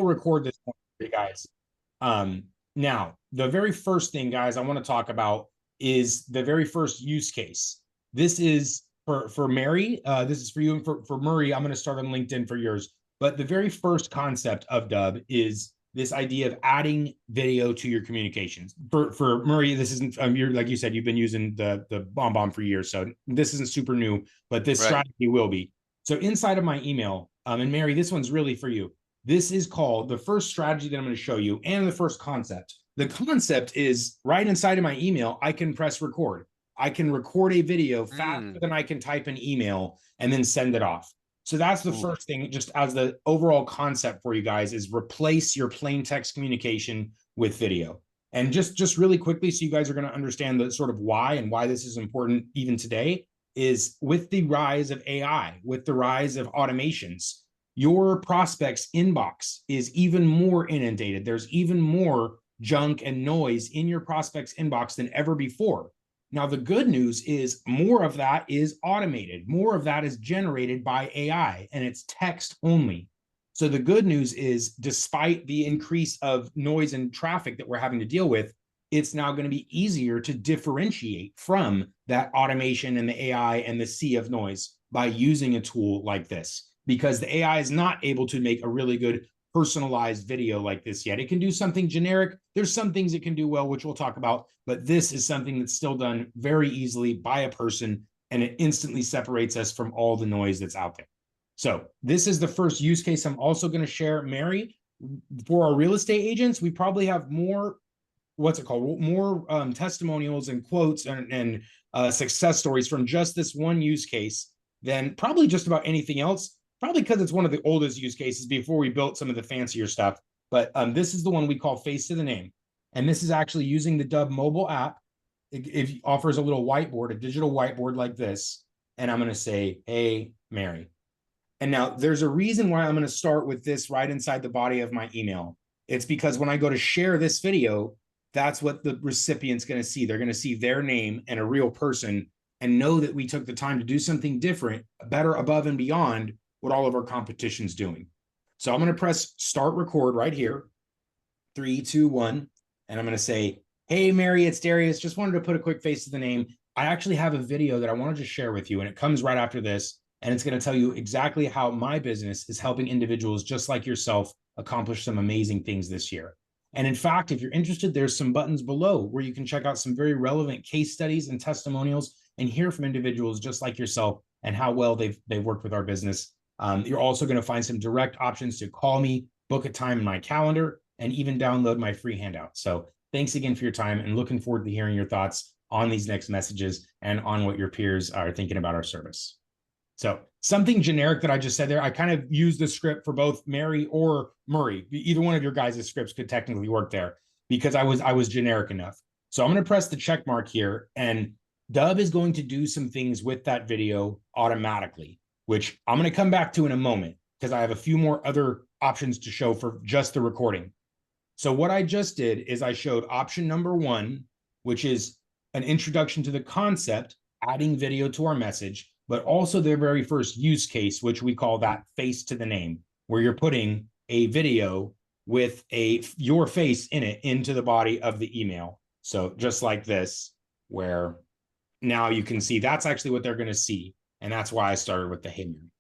record this one for you guys. Now, the very first thing, guys, I want to talk about is the very first use case. This is for Mary. This is for you, and for Murray. I'm going to start on LinkedIn for yours. But the very first concept of Dubb is this idea of adding video to your communications. For Murray, this isn't you're like you said, you've been using the BombBomb for years, so this isn't super new, but this Right. strategy will be. So inside of my email, and Mary, this one's really for you. This is called the first strategy that I'm going to show you, and the first concept. The concept is right inside of my email. I can press record. I can record a video faster Mm. than I can type an email and then send it off. So that's the Ooh. first thing, just as the overall concept for you guys, is replace your plain text communication with video. And just really quickly, so you guys are going to understand the sort of why and why this is important even today, is with the rise of AI, with the rise of automations, your prospects inbox is even more inundated. There's even more junk and noise in your prospects inbox than ever before. Now, the good news is more of that is automated. More of that is generated by AI, and it's text only. So the good news is, despite the increase of noise and traffic that we're having to deal with, it's now going to be easier to differentiate from that automation and the AI and the sea of noise by using a tool like this, because the AI is not able to make a really good personalized video like this yet. It can do something generic. There's some things it can do well, which we'll talk about, but this is something that's still done very easily by a person, and it instantly separates us from all the noise that's out there. So this is the first use case I'm also going to share. Mary, for our real estate agents, we probably have more, what's it called, more testimonials and quotes and success stories from just this one use case than probably just about anything else, probably because it's one of the oldest use cases before we built some of the fancier stuff. But this is the one we call face to the name. And this is actually using the Dubb mobile app. It offers a little whiteboard, a digital whiteboard like this. And I'm going to say, hey, Mary. And now there's a reason why I'm going to start with this right inside the body of my email. It's because when I go to share this video, that's what the recipient's going to see. They're going to see their name and a real person and know that we took the time to do something different, better, above and beyond what all of our competition's doing. So I'm going to press start record right here. 3, 2, 1. And I'm going to say, hey, Mary, it's Darius. Just wanted to put a quick face to the name. I actually have a video that I wanted to share with you, and it comes right after this. And it's going to tell you exactly how my business is helping individuals just like yourself accomplish some amazing things this year. And in fact, if you're interested, there's some buttons below where you can check out some very relevant case studies and testimonials and hear from individuals just like yourself and how well they've worked with our business. You're also going to find some direct options to call me, book a time in my calendar, and even download my free handout. So thanks again for your time, and looking forward to hearing your thoughts on these next messages and on what your peers are thinking about our service. So something generic that I just said there, I kind of used the script for both Mary or Murray. Either one of your guys' scripts could technically work there because I was generic enough. So I'm going to press the check mark here, and Dubb is going to do some things with that video automatically, which I'm going to come back to in a moment because I have a few more other options to show for just the recording. So what I just did is I showed option number 1, which is an introduction to the concept, adding video to our message, but also their very first use case, which we call that face to the name, where you're putting a video with your face in it into the body of the email. So just like this, where now you can see that's actually what they're going to see. And that's why I started with the hey Mary.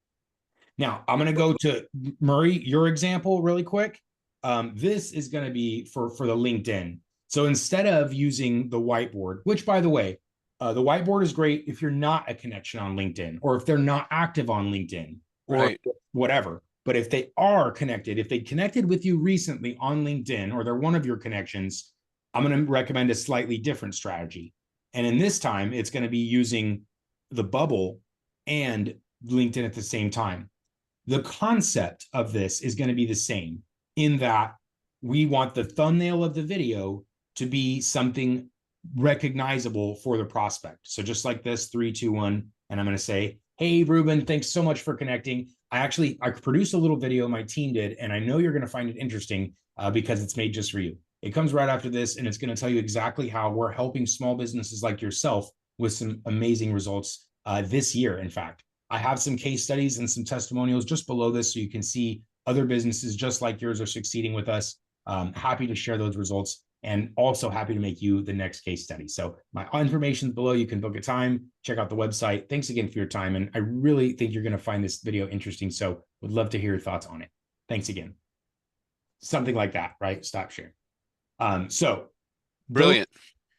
Now I'm going to go to Murray, your example really quick. This is going to be for the LinkedIn. So instead of using the whiteboard, which by the way, the whiteboard is great if you're not a connection on LinkedIn, or if they're not active on LinkedIn, or Right. whatever. But if they are connected, if they connected with you recently on LinkedIn, or they're one of your connections, I'm going to recommend a slightly different strategy. And in this time, it's going to be using the bubble and LinkedIn at the same time. The concept of this is going to be the same, in that we want the thumbnail of the video to be something recognizable for the prospect. So just like this, 3, 2, 1, and I'm going to say, hey, Ruben, thanks so much for connecting. I produced a little video, my team did, and I know you're going to find it interesting because it's made just for you. It comes right after this, and it's going to tell you exactly how we're helping small businesses like yourself with some amazing results this year. In fact, I have some case studies and some testimonials just below this so you can see other businesses just like yours are succeeding with us. Happy to share those results, and also happy to make you the next case study. So my information is below. You can book a time, check out the website. Thanks again for your time. And I really think you're going to find this video interesting. So would love to hear your thoughts on it. Thanks again. Something like that, right? Stop sharing. So Brilliant.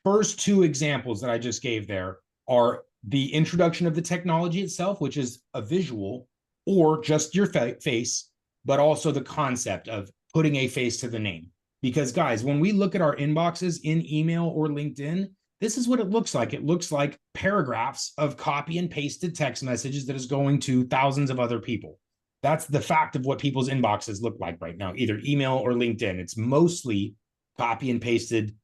First two examples that I just gave there are the introduction of the technology itself, which is a visual or just your face, but also the concept of putting a face to the name. Because guys, when we look at our inboxes in email or LinkedIn, this is what it looks like. It looks like paragraphs of copy and pasted text messages that is going to thousands of other people. That's the fact of what people's inboxes look like right now, either email or LinkedIn. It's mostly copy and pasted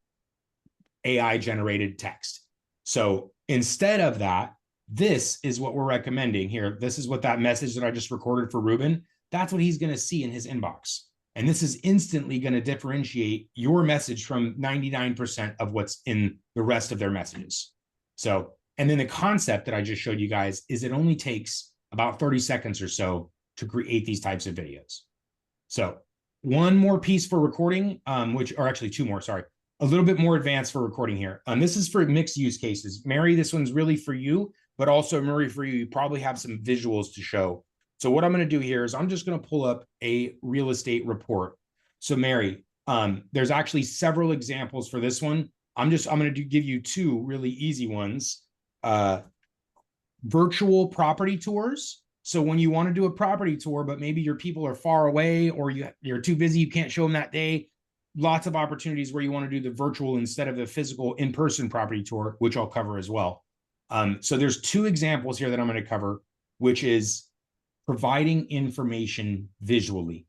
AI generated text. So instead of that, this is what we're recommending here. This is what that message that I just recorded for Ruben, that's what he's going to see in his inbox. And this is instantly going to differentiate your message from 99% of what's in the rest of their messages. So, and then the concept that I just showed you guys is it only takes about 30 seconds or so to create these types of videos. So one more piece for recording, or actually two more, sorry. A little bit more advanced for recording here. This is for mixed use cases. Mary, this one's really for you, but also Murray, for you probably have some visuals to show. So what I'm going to do here is I'm just going to pull up a real estate report. So Mary, there's actually several examples for this one. I'm going to give you two really easy ones. Virtual property tours. So when you want to do a property tour, but maybe your people are far away or you're too busy, you can't show them that day. Lots of opportunities where you want to do the virtual instead of the physical in-person property tour, which I'll cover as well. So there's two examples here that I'm going to cover, which is providing information visually.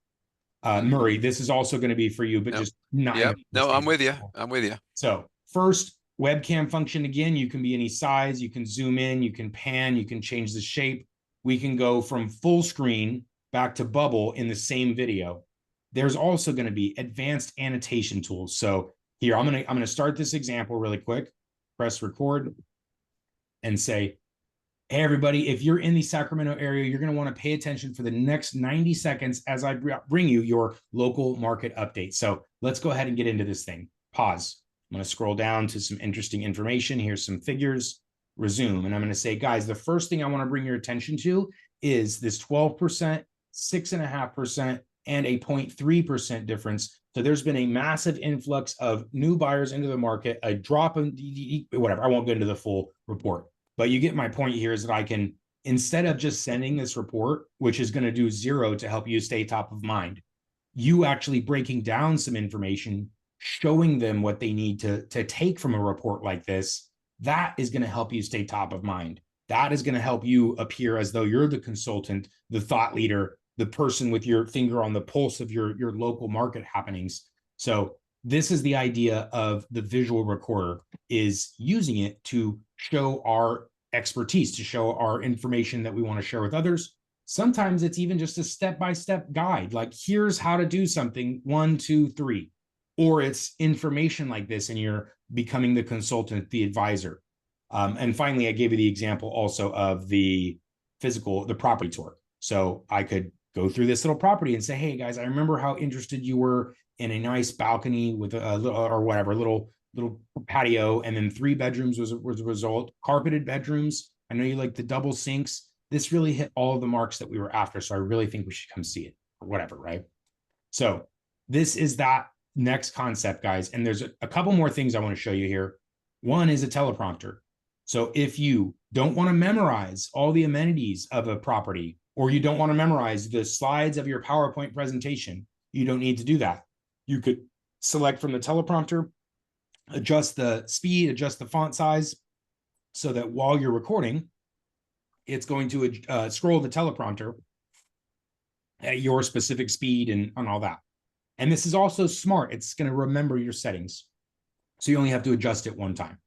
Murray, this is also going to be for you, but just not. Yeah, no, I'm with you. I'm with you. So first, webcam function. Again, you can be any size. You can zoom in, you can pan, you can change the shape. We can go from full screen back to bubble in the same video. There's also going to be advanced annotation tools. So here, I'm going to start this example really quick, press record and say, hey, everybody, if you're in the Sacramento area, you're going to want to pay attention for the next 90 seconds as I bring you your local market update. So let's go ahead and get into this thing. Pause. I'm going to scroll down to some interesting information. Here's some figures, resume. And I'm going to say, guys, the first thing I want to bring your attention to is this 12%, 6.5%, and a 0.3% difference. So there's been a massive influx of new buyers into the market, a drop in whatever. I won't go into the full report, but you get my point here is that I can, instead of just sending this report, which is going to do 0 to help you stay top of mind, you actually breaking down some information, showing them what they need to take from a report like this, that is going to help you stay top of mind. That is going to help you appear as though you're the consultant, the thought leader, the person with your finger on the pulse of your local market happenings. So this is the idea of the visual recorder, is using it to show our expertise, to show our information that we want to share with others. Sometimes it's even just a step-by-step guide, like here's how to do something, 1, 2, 3. Or it's information like this and you're becoming the consultant, the advisor. And finally, I gave you the example also of the property tour. So I could go through this little property and say, hey guys, I remember how interested you were in a nice balcony with a little, or whatever, little patio, and then 3 bedrooms was the result, carpeted bedrooms. I know you like the double sinks. This really hit all of the marks that we were after. So I really think we should come see it, or whatever, right? So this is that next concept, guys. And there's a couple more things I want to show you here. One is a teleprompter. So if you don't want to memorize all the amenities of a property, or you don't want to memorize the slides of your PowerPoint presentation, you don't need to do that. You could select from the teleprompter, adjust the speed, adjust the font size, so that while you're recording, it's going to scroll the teleprompter at your specific speed and all that. And this is also smart. It's going to remember your settings. So you only have to adjust it one time.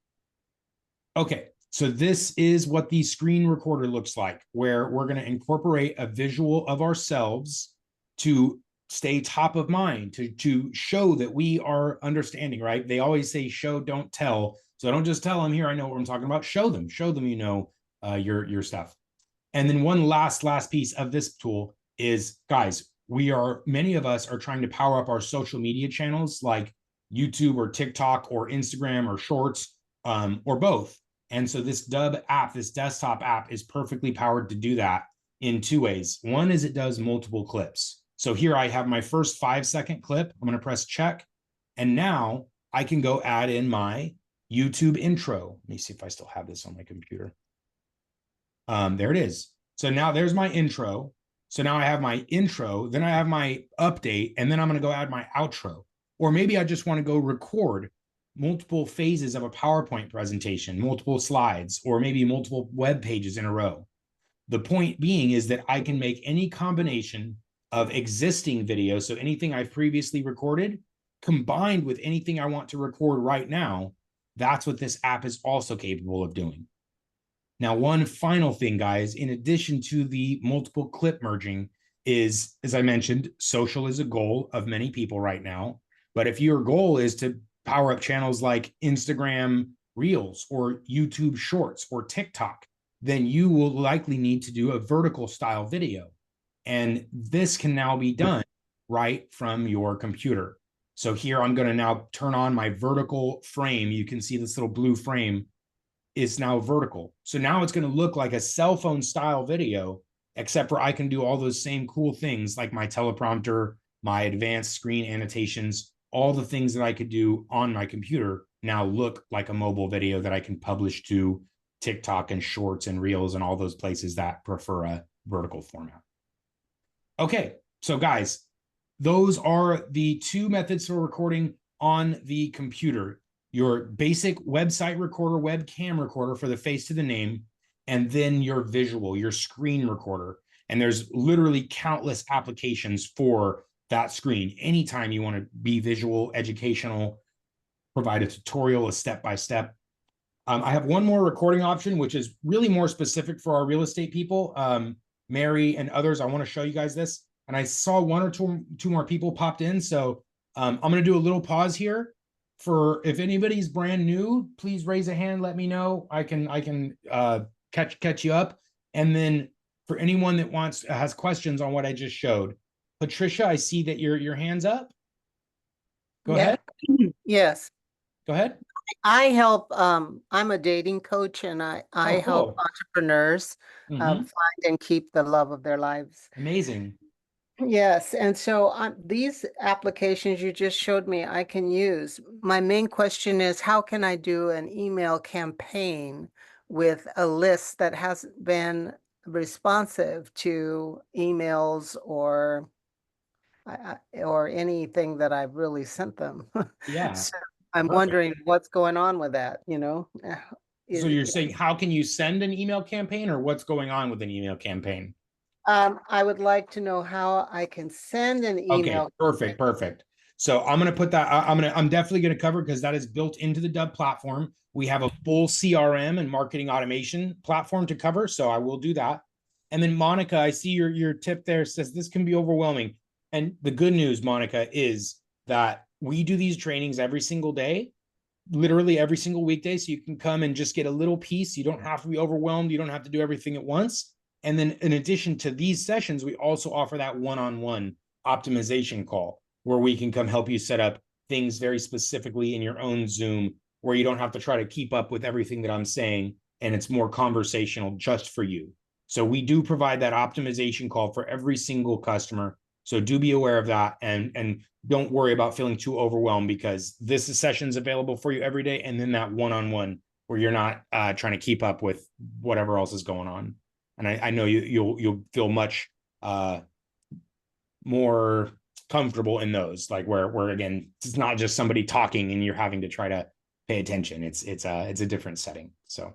Okay, so this is what the screen recorder looks like, where we're going to incorporate a visual of ourselves to stay top of mind, to show that we are understanding, right? They always say show, don't tell. So don't just tell them, here, I know what I'm talking about. Show them, you know, your stuff. And then one last piece of this tool is, guys, many of us are trying to power up our social media channels like YouTube or TikTok or Instagram or Shorts, or both. And so this Dubb app, this desktop app, is perfectly powered to do that in two ways. One is it does multiple clips. So here I have my first 5-second clip. I'm going to press check. And now I can go add in my YouTube intro. Let me see if I still have this on my computer. There it is. So now there's my intro. So now I have my intro, then I have my update, and then I'm going to go add my outro. Or maybe I just want to go record multiple phases of a PowerPoint presentation, multiple slides, or maybe multiple web pages in a row. The point being is that I can make any combination of existing video, so anything I've previously recorded, combined with anything I want to record right now. That's what this app is also capable of doing. Now, one final thing, guys, in addition to the multiple clip merging is, as I mentioned, social is a goal of many people right now. But if your goal is to power up channels like Instagram Reels or YouTube Shorts or TikTok, then you will likely need to do a vertical style video. And this can now be done right from your computer. So here I'm going to now turn on my vertical frame. You can see this little blue frame is now vertical. So now it's going to look like a cell phone style video, except for I can do all those same cool things like my teleprompter, my advanced screen annotations, all the things that I could do on my computer now look like a mobile video that I can publish to TikTok and Shorts and Reels and all those places that prefer a vertical format. Okay, so guys, those are the two methods for recording on the computer. Your basic website recorder, webcam recorder for the face to the name, and then your visual, your screen recorder. And there's literally countless applications for that screen. Anytime you want to be visual, educational, provide a tutorial, a step-by-step. I have one more recording option, which is really more specific for our real estate people. Mary and others, I want to show you guys this. And I saw one or two more people popped in. So I'm going to do a little pause here. For if anybody's brand new, please raise a hand. Let me know. I can catch you up. And then for anyone that has questions on what I just showed, Patricia, I see that your hand's up. Go ahead. Yes. Go ahead. I help. I'm a dating coach, and I help cool. entrepreneurs find and keep the love of their lives. Amazing. Yes, and so these applications you just showed me, I can use. My main question is, how can I do an email campaign with a list that hasn't been responsive to emails or anything that I've really sent them? Yeah. So I'm Perfect. wondering what's going on with that, you know? So you're saying, how can you send an email campaign, or what's going on with an email campaign? I would like to know how I can send an email. Okay, perfect. So I'm going to put that, I'm definitely going to cover, because that is built into the Dubb platform. We have a full CRM and marketing automation platform to cover. So I will do that. And then Monica, I see your tip there says this can be overwhelming. And the good news, Monica, is that we do these trainings every single day, literally every single weekday. So you can come and just get a little piece. You don't have to be overwhelmed. You don't have to do everything at once. And then in addition to these sessions, we also offer that one-on-one optimization call where we can come help you set up things very specifically in your own Zoom, where you don't have to try to keep up with everything that I'm saying, and it's more conversational just for you. So we do provide that optimization call for every single customer. So do be aware of that, and don't worry about feeling too overwhelmed, because this session is available for you every day, and then that one-on-one where you're not trying to keep up with whatever else is going on. And I know you'll feel much more comfortable in those, like where again, it's not just somebody talking and you're having to try to pay attention. It's a different setting. So,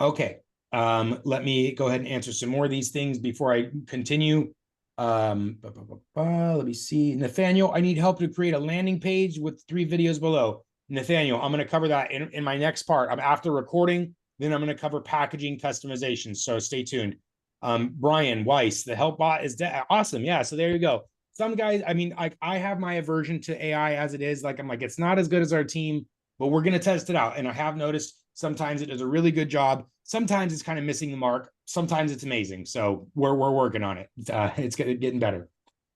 okay. Let me go ahead and answer some more of these things before I continue. Let me see. Nathaniel, I need help to create a landing page with 3 videos below. Nathaniel, I'm going to cover that in my next part. I'm after recording. Then I'm going to cover packaging customization. So stay tuned. Brian Weiss, the help bot is awesome. Yeah. So there you go. Some guys, I mean, I have my aversion to AI as it is. Like, I'm like, it's not as good as our team, but we're going to test it out. And I have noticed sometimes it does a really good job. Sometimes it's kind of missing the mark. Sometimes it's amazing. So we're working on it. It's getting better.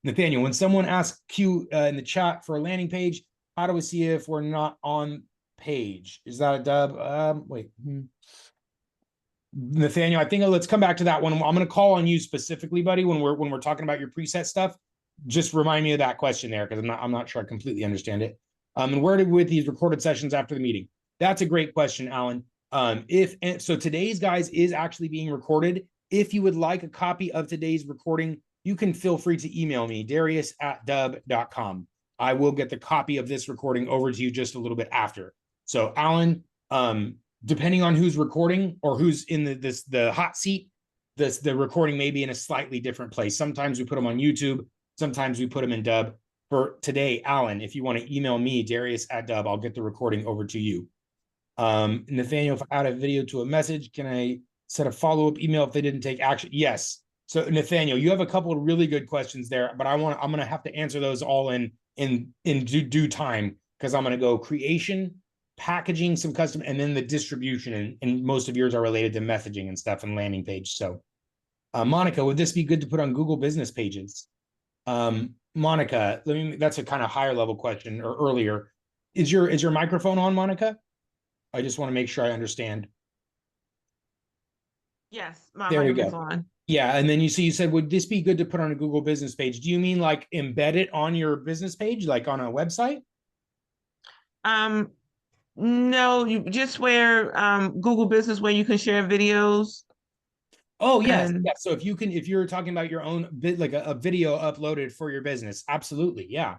Nathaniel, when someone asks Q in the chat for a landing page, how do we see if we're not on page? Is that a dub? Wait. Nathaniel, I think let's come back to that one. I'm going to call on you specifically, buddy, when we're talking about your preset stuff. Just remind me of that question there, because I'm not sure I completely understand it. And where did with these recorded sessions after the meeting? That's a great question, Alan. So today's guys is actually being recorded. If you would like a copy of today's recording, you can feel free to email me, Darius@dubb.com. I will get the copy of this recording over to you just a little bit after. So, Alan, depending on who's recording or who's in the hot seat, the recording may be in a slightly different place. Sometimes we put them on YouTube, sometimes we put them in Dubb. For today, Alan, if you want to email me, Darius@Dubb, I'll get the recording over to you. Nathaniel, if I add a video to a message, can I set a follow-up email if they didn't take action? Yes. So Nathaniel, you have a couple of really good questions there, but I'm going to have to answer those all in due time, because I'm going to go creation, packaging, some custom, and then the distribution. And most of yours are related to messaging and stuff and landing page. So Monica, would this be good to put on Google business pages? Monica, that's a kind of higher level question, or earlier. Is your microphone on, Monica? I just want to make sure I understand. Yes, my There we microphone's go. on. Yeah, and then you said, would this be good to put on a Google business page? Do you mean like embed it on your business page, like on a website? No, you just where Google Business, where you can share videos. Oh, yes. And Yeah. So if you're talking about your own bit, like a video uploaded for your business, absolutely. Yeah.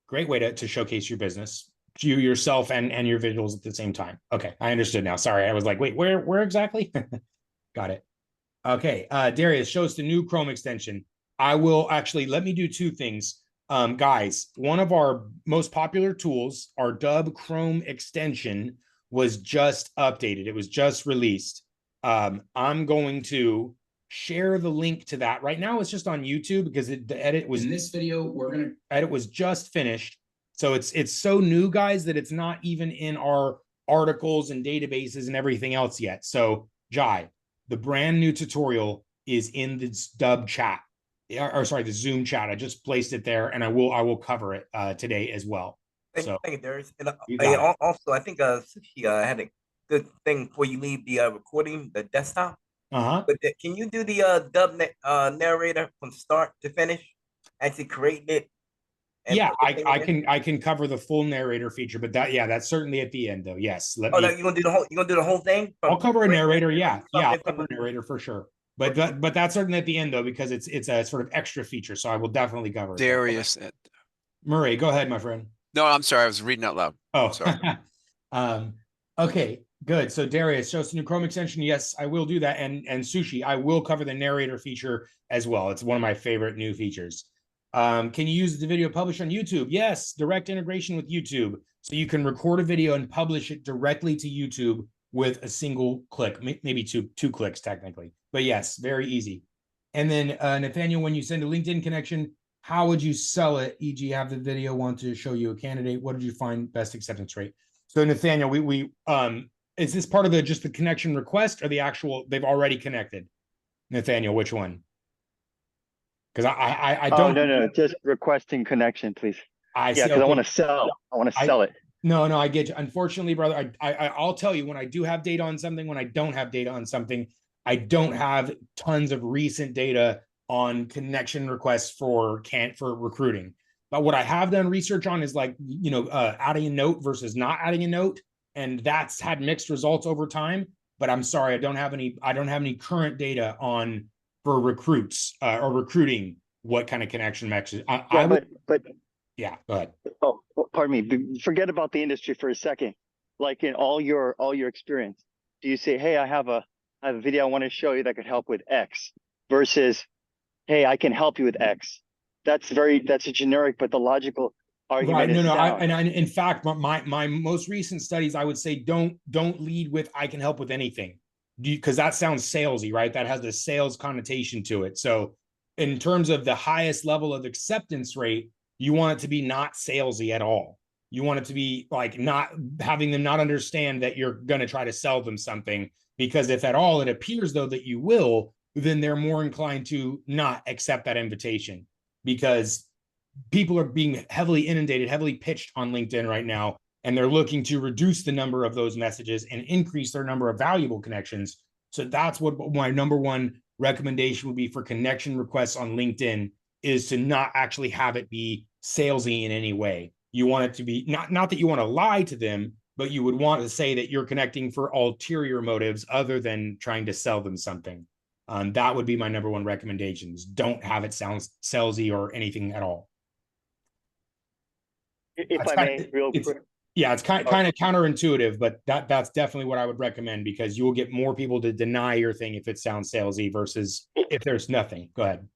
Great way to showcase your business, you yourself and your visuals at the same time. Okay. I understood now. Sorry. I was like, wait, where exactly? Got it. Okay. Darius, show us the new Chrome extension. I will actually, let me do two things. Guys, one of our most popular tools, our Dubb Chrome extension, was just updated. It was just released. I'm going to share the link to that. Right now it's just on YouTube because the edit was in this video. Edit was just finished. So it's so new, guys, that it's not even in our articles and databases and everything else yet. So Jai, the brand new tutorial is in the Dubb chat, or sorry, the Zoom chat. I just placed it there, and I will cover it today as well. Thank you, Darius. And also, I think Sushi had a good thing before you leave the recording, the desktop. But can you do the Dubb narrator from start to finish? Actually creating it. Yeah, I can cover the full narrator feature, but that's certainly at the end though. Yes. You're gonna do the whole thing? I'll cover a narrator. Yeah, I'll cover a narrator for sure. But that's certainly at the end though, because it's a sort of extra feature. So I will definitely cover it. Darius. Murray, go ahead, my friend. No, I'm sorry. I was reading out loud. Oh, sorry. Okay, good. So Darius, show us the new Chrome extension. Yes, I will do that. And Sushi, I will cover the narrator feature as well. It's one of my favorite new features. Can you use the video published on YouTube? Yes, direct integration with YouTube. So you can record a video and publish it directly to YouTube with a single click, maybe two clicks technically. But yes, very easy. And then Nathaniel, when you send a LinkedIn connection, how would you sell it? E.g., have the video want to show you a candidate. What did you find best acceptance rate? So Nathaniel, is this part of just the connection request or the actual, they've already connected? Nathaniel, which one? Because I don't. Oh, no, just requesting connection, please. Because I want to sell. I want to sell it. No, I get you. Unfortunately, brother, I'll tell you, when I do have data on something, when I don't have data on something, I don't have tons of recent data on connection requests for recruiting. But what I have done research on is like, adding a note versus not adding a note. And that's had mixed results over time. But I'm sorry, I don't have any current data on for recruits or recruiting what kind of connection messages. Yeah, go ahead. Oh, pardon me. Forget about the industry for a second. Like in all your experience, do you say, hey, I have a video I want to show you that could help with X, versus, hey, I can help you with X? That's a generic, but the logical argument is sound. In fact, my most recent studies, I would say don't lead with I can help with anything, because that sounds salesy, right? That has a sales connotation to it. So in terms of the highest level of acceptance rate, you want it to be not salesy at all. You want it to be like not having them not understand that you're going to try to sell them something, because if at all it appears though that you will, then they're more inclined to not accept that invitation. because people are being heavily inundated, heavily pitched on LinkedIn right now, and they're looking to reduce the number of those messages and increase their number of valuable connections. So that's what my number one recommendation would be for connection requests on LinkedIn, is to not actually have it be salesy in any way. You want it to be not that you want to lie to them, but you would want to say that you're connecting for ulterior motives other than trying to sell them something. That would be my number one recommendations. Don't have it sound salesy or anything at all. If I may, real quick. Yeah, it's kind of counterintuitive, but that's definitely what I would recommend, because you will get more people to deny your thing if it sounds salesy versus if there's nothing. Go ahead.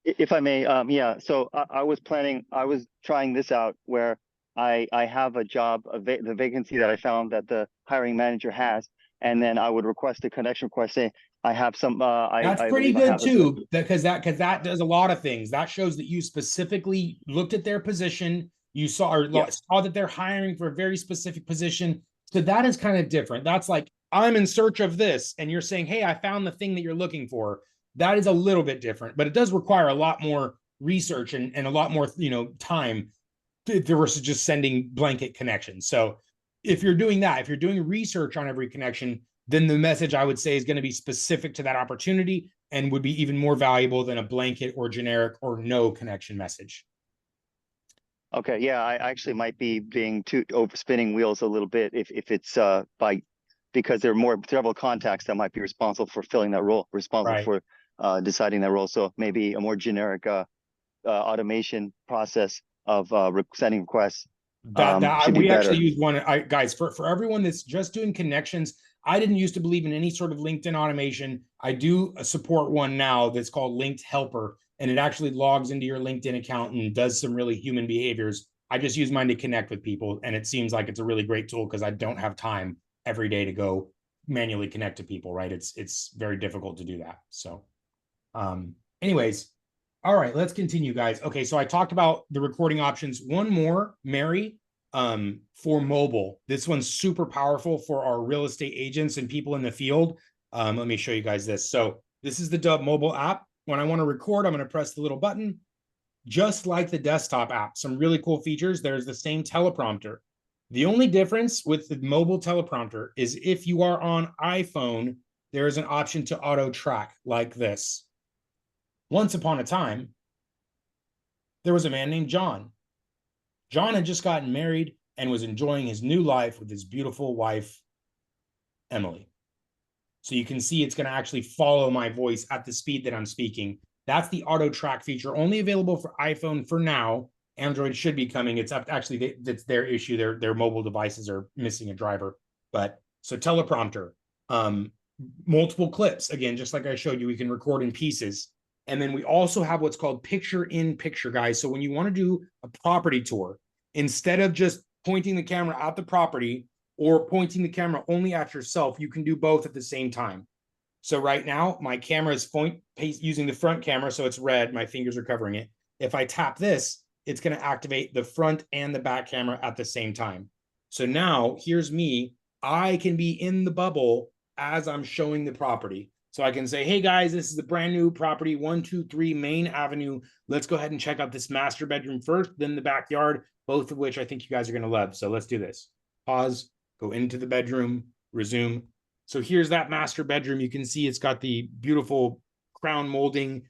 If I may, yeah. So I was trying this out where I have a job, the vacancy that I found that the hiring manager has, and then I would request a connection request saying I have some. That's pretty good too, because that does a lot of things. That shows that you specifically looked at their position. You saw that they're hiring for a very specific position. So that is kind of different. That's like, I'm in search of this, and you're saying, hey, I found the thing that you're looking for. That is a little bit different, but it does require a lot more research and a lot more, time versus just sending blanket connections. So if you're doing that, if you're doing research on every connection, then the message I would say is going to be specific to that opportunity and would be even more valuable than a blanket or generic or no connection message. Okay, yeah, I actually might be being spinning wheels a little bit if it's because there are several contacts that might be responsible for filling that role, for deciding that role. So maybe a more generic automation process of sending requests. We actually use one, guys, for everyone that's just doing connections. I didn't used to believe in any sort of LinkedIn automation. I do support one now that's called Linked Helper, and it actually logs into your LinkedIn account and does some really human behaviors. I just use mine to connect with people, and it seems like it's a really great tool because I don't have time every day to go manually connect to people, right? It's very difficult to do that. So anyways, all right, let's continue, guys. Okay, so I talked about the recording options. One more, Mary, for mobile. This one's super powerful for our real estate agents and people in the field. Let me show you guys this. So this is the Dubb mobile app. When I want to record, I'm going to press the little button, just like the desktop app. Some really cool features. There's the same teleprompter. The only difference with the mobile teleprompter is if you are on iPhone, there is an option to auto track like this. Once upon a time, there was a man named John. John had just gotten married and was enjoying his new life with his beautiful wife, Emily. So you can see it's going to actually follow my voice at the speed that I'm speaking. That's the auto track feature, only available for iPhone for now. Android should be coming. It's up. Actually, it's their issue. Their mobile devices are missing a driver. But so teleprompter, multiple clips. Again, just like I showed you, we can record in pieces. And then we also have what's called picture in picture, guys. So when you want to do a property tour, instead of just pointing the camera at the property or pointing the camera only at yourself, you can do both at the same time. So right now, my camera is using the front camera, so it's red. My fingers are covering it. If I tap this, it's going to activate the front and the back camera at the same time. So now here's me. I can be in the bubble as I'm showing the property. So I can say, hey guys, this is the brand new property, 123 Main Avenue. Let's go ahead and check out this master bedroom first, then the backyard, both of which I think you guys are going to love. So let's do this. Pause, go into the bedroom, resume. So here's that master bedroom. You can see it's got the beautiful crown molding,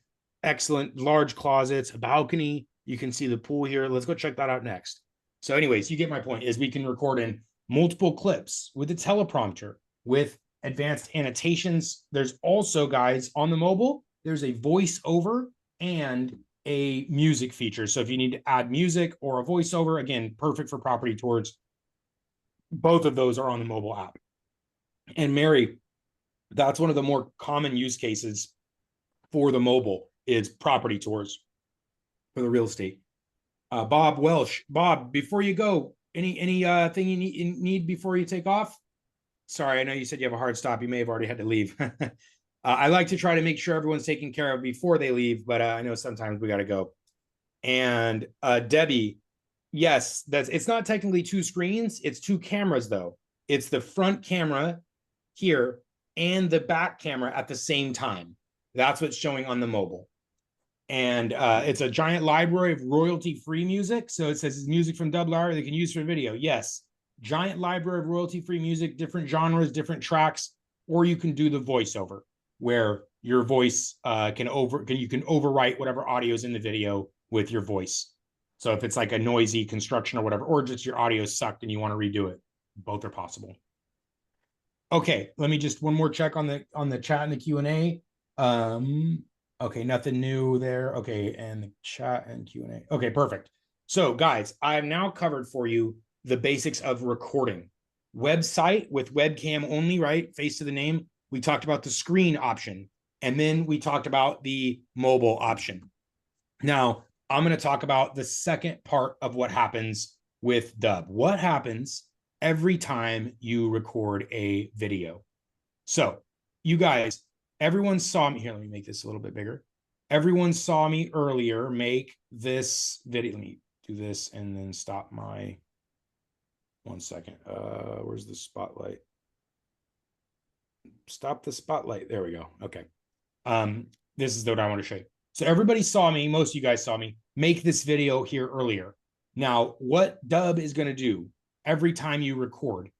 excellent large closets, a balcony. You can see the pool here. Let's go check that out next. So anyways, you get my point, is we can record in multiple clips with a teleprompter, with advanced annotations. There's also, guys, on the mobile, there's a voiceover and a music feature. So if you need to add music or a voiceover, again, perfect for property tours. Both of those are on the mobile app. And Mary, that's one of the more common use cases for the mobile is property tours for the real estate. Bob Welsh, Bob, before you go, any thing you need before you take off? Sorry, I know you said you have a hard stop. You may have already had to leave. I like to try to make sure everyone's taken care of before they leave, but I know sometimes we got to go. And Debbie, yes, it's not technically two screens. It's two cameras, though. It's the front camera here and the back camera at the same time. That's what's showing on the mobile. And it's a giant library of royalty-free music. So it says music from Dubb Library they can use for video. Yes, giant library of royalty-free music, different genres, different tracks, or you can do the voiceover where your voice you can overwrite whatever audio is in the video with your voice. So if it's like a noisy construction or whatever, or just your audio sucked and you want to redo it, both are possible. Okay, let me just one more check on the chat and the Q&A. Okay, nothing new there. Okay, and the chat and Q&A. Okay, perfect. So guys, I've now covered for you the basics of recording. Website with webcam only, right? Face to the name. We talked about the screen option, and then we talked about the mobile option. Now, I'm going to talk about the second part of what happens with Dubb. What happens every time you record a video? So, you guys, everyone saw me here. Let me make this a little bit bigger. Everyone saw me earlier make this video. Let me do this and then stop my 1 second. Where's the spotlight? Stop the spotlight. There we go. Okay. This is what I want to show you. So everybody saw me, most of you guys saw me make this video here earlier. Now, what Dubb is going to do every time you record,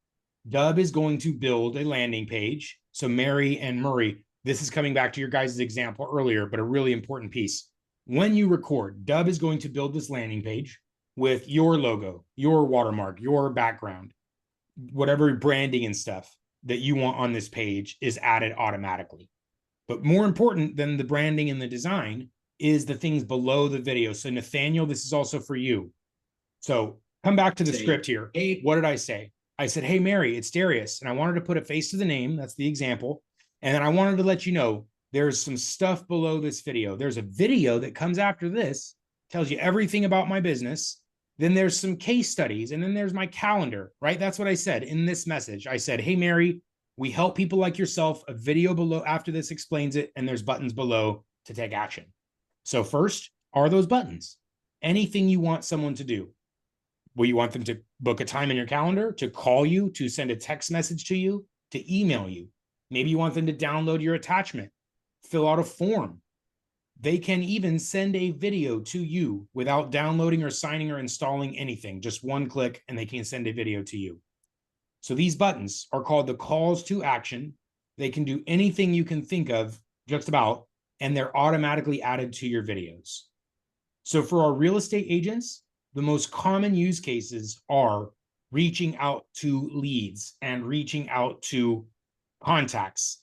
Dubb is going to build a landing page. So Mary and Murray, this is coming back to your guys' example earlier, but a really important piece. When you record, Dubb is going to build this landing page with your logo, your watermark, your background, whatever branding and stuff that you want on this page is added automatically. But more important than the branding and the design is the things below the video. So Nathaniel, this is also for you. So come back to the script here. Hey, what did I say? I said, hey, Mary, it's Darius. And I wanted to put a face to the name. That's the example. And then I wanted to let you know there's some stuff below this video. There's a video that comes after this, tells you everything about my business. Then there's some case studies. And then there's my calendar, right? That's what I said in this message. I said, hey, Mary, we help people like yourself. A video below after this explains it. And there's buttons below to take action. So first are those buttons. Anything you want someone to do. Will you want them to book a time in your calendar, to call you, to send a text message to you, to email you? Maybe you want them to download your attachment, fill out a form. They can even send a video to you without downloading or signing or installing anything. Just one click and they can send a video to you. So these buttons are called the calls to action. They can do anything you can think of, just about, and they're automatically added to your videos. So for our real estate agents, the most common use cases are reaching out to leads and reaching out to contacts,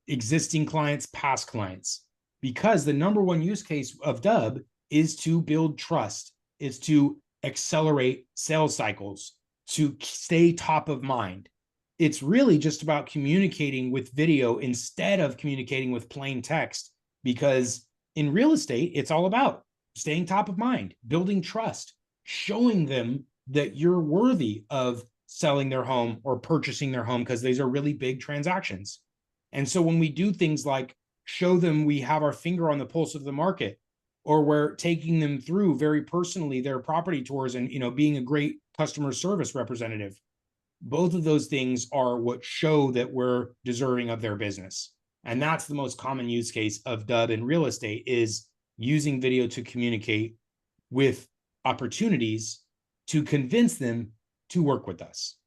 existing clients, past clients, because the number one use case of Dubb is to build trust, is to accelerate sales cycles, to stay top of mind. It's really just about communicating with video instead of communicating with plain text, because in real estate, it's all about staying top of mind, building trust, showing them that you're worthy of selling their home or purchasing their home, because these are really big transactions. And so when we do things like show them we have our finger on the pulse of the market, or we're taking them through very personally their property tours and, being a great customer service representative, both of those things are what show that we're deserving of their business. And that's the most common use case of Dubb in real estate, is using video to communicate with opportunities to convince them to work with us.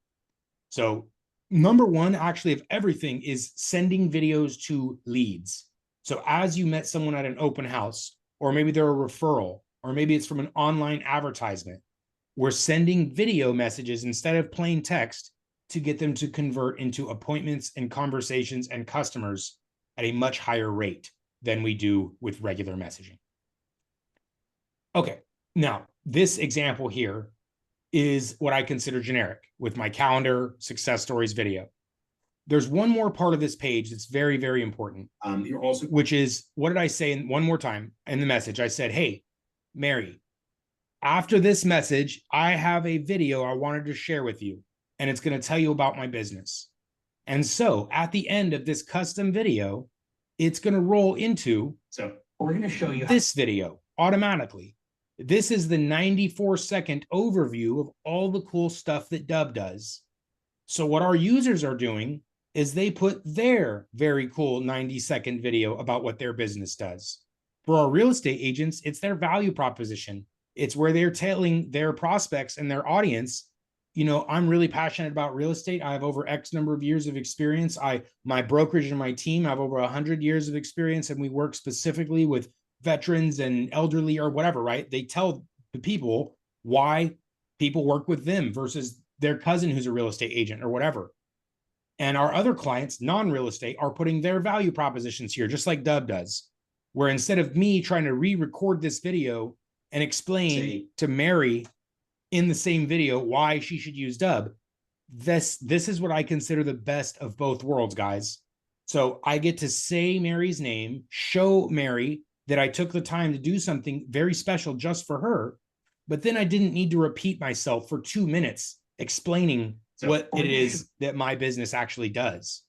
So number one, actually, of everything is sending videos to leads. So as you met someone at an open house, or maybe they're a referral, or maybe it's from an online advertisement, we're sending video messages instead of plain text to get them to convert into appointments and conversations and customers at a much higher rate than we do with regular messaging. Okay, now this example here is what I consider generic with my calendar success stories video. There's one more part of this page that's very, very important. Which is, what did I say one more time in the message? I said, hey, Mary, after this message, I have a video I wanted to share with you, and it's going to tell you about my business. And so at the end of this custom video, it's going to roll into, so we're going to show you this video automatically. This is the 94-second overview of all the cool stuff that Dubb does. So what our users are doing is they put their very cool 90-second video about what their business does. For our real estate agents, it's their value proposition. It's where they're telling their prospects and their audience, you know, I'm really passionate about real estate. I have over X number of years of experience. My brokerage and my team have over 100 years of experience, and we work specifically with veterans and elderly or whatever, right? They tell the people why people work with them versus their cousin who's a real estate agent or whatever. And our other clients, non-real estate, are putting their value propositions here, just like Dubb does, where instead of me trying to re-record this video and explain to Mary in the same video why she should use Dubb, this is what I consider the best of both worlds, guys. So I get to say Mary's name, show Mary that I took the time to do something very special just for her, but then I didn't need to repeat myself for 2 minutes explaining what it is that my business actually does.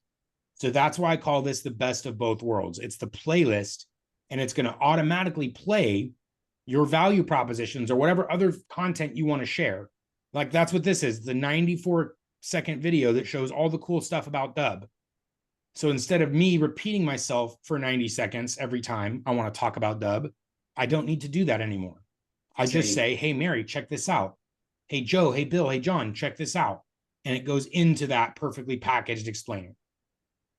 So that's why I call this the best of both worlds. It's the playlist, and it's going to automatically play your value propositions or whatever other content you want to share. Like that's what this is, the 94-second video that shows all the cool stuff about Dubb. So instead of me repeating myself for 90 seconds every time I want to talk about Dubb, I don't need to do that anymore. I just say, hey, Mary, check this out. Hey, Joe, hey, Bill, hey, John, check this out. And it goes into that perfectly packaged explainer.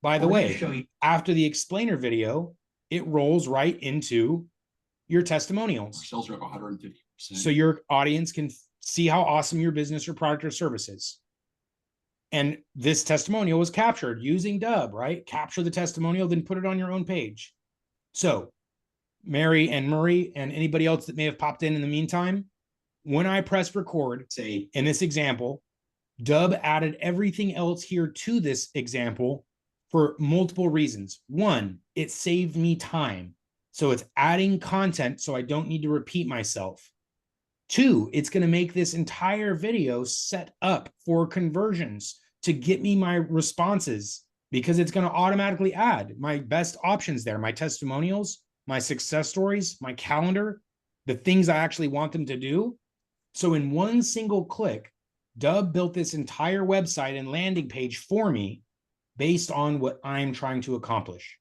By the way, after the explainer video, it rolls right into your testimonials. Sales are up 150%. So your audience can see how awesome your business or product or service is. And this testimonial was captured using Dubb, right? Capture the testimonial, then put it on your own page. So Mary and Murray and anybody else that may have popped in the meantime, when I press record, say in this example, Dubb added everything else here to this example for multiple reasons. One, it saved me time. So it's adding content so I don't need to repeat myself. Two, it's going to make this entire video set up for conversions to get me my responses, because it's going to automatically add my best options there, my testimonials, my success stories, my calendar, the things I actually want them to do. So in one single click, Dubb built this entire website and landing page for me based on what I'm trying to accomplish.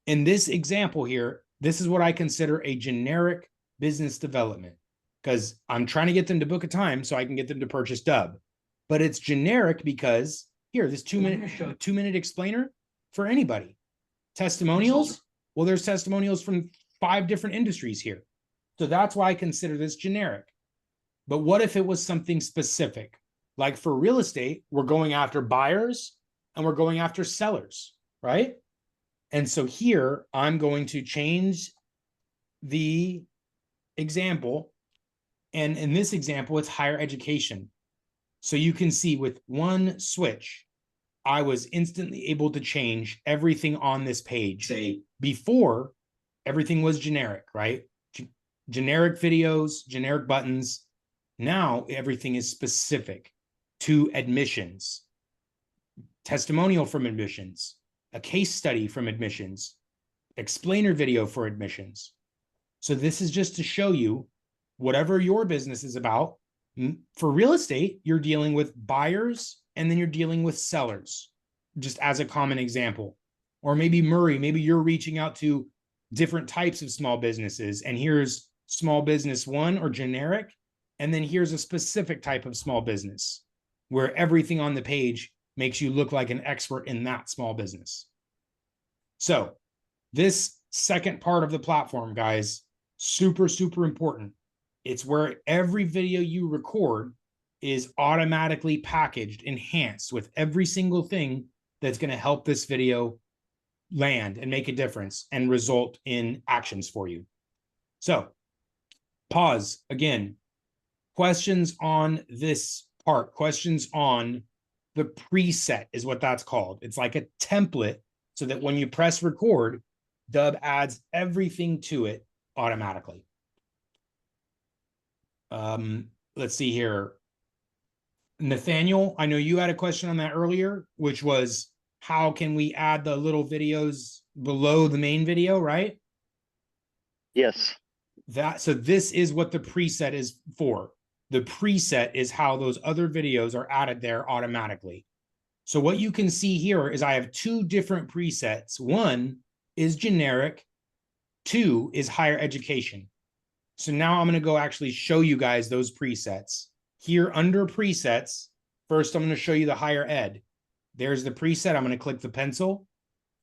In this example here, this is what I consider a generic business development, because I'm trying to get them to book a time so I can get them to purchase Dubb. But it's generic because here, this 2-minute explainer for anybody. Testimonials, well, there's testimonials from 5 different industries here. So that's why I consider this generic. But what if it was something specific? Like for real estate, we're going after buyers and we're going after sellers, right? And so here, I'm going to change the example. And in this example, it's higher education. So you can see with one switch, I was instantly able to change everything on this page. Say before, everything was generic, right? Generic videos, generic buttons. Now everything is specific to admissions, testimonial from admissions, a case study from admissions, explainer video for admissions. So this is just to show you whatever your business is about. For real estate, you're dealing with buyers and then you're dealing with sellers, just as a common example. Or maybe Murray, maybe you're reaching out to different types of small businesses, and here's small business one or generic, and then here's a specific type of small business where everything on the page makes you look like an expert in that small business. So this second part of the platform, guys, super, super important. It's where every video you record is automatically packaged, enhanced with every single thing that's going to help this video land and make a difference and result in actions for you. So pause again. Questions on this part, questions on the preset is what that's called. It's like a template so that when you press record, Dubb adds everything to it automatically. Let's see here. Nathaniel, I know you had a question on that earlier, which was how can we add the little videos below the main video, right? Yes. So this is what the preset is for. The preset is how those other videos are added there automatically. So what you can see here is I have 2 different presets. One is generic. 2 is higher education. So now I'm going to go actually show you guys those presets. Here under presets, first I'm going to show you the higher ed. There's the preset. I'm going to click the pencil.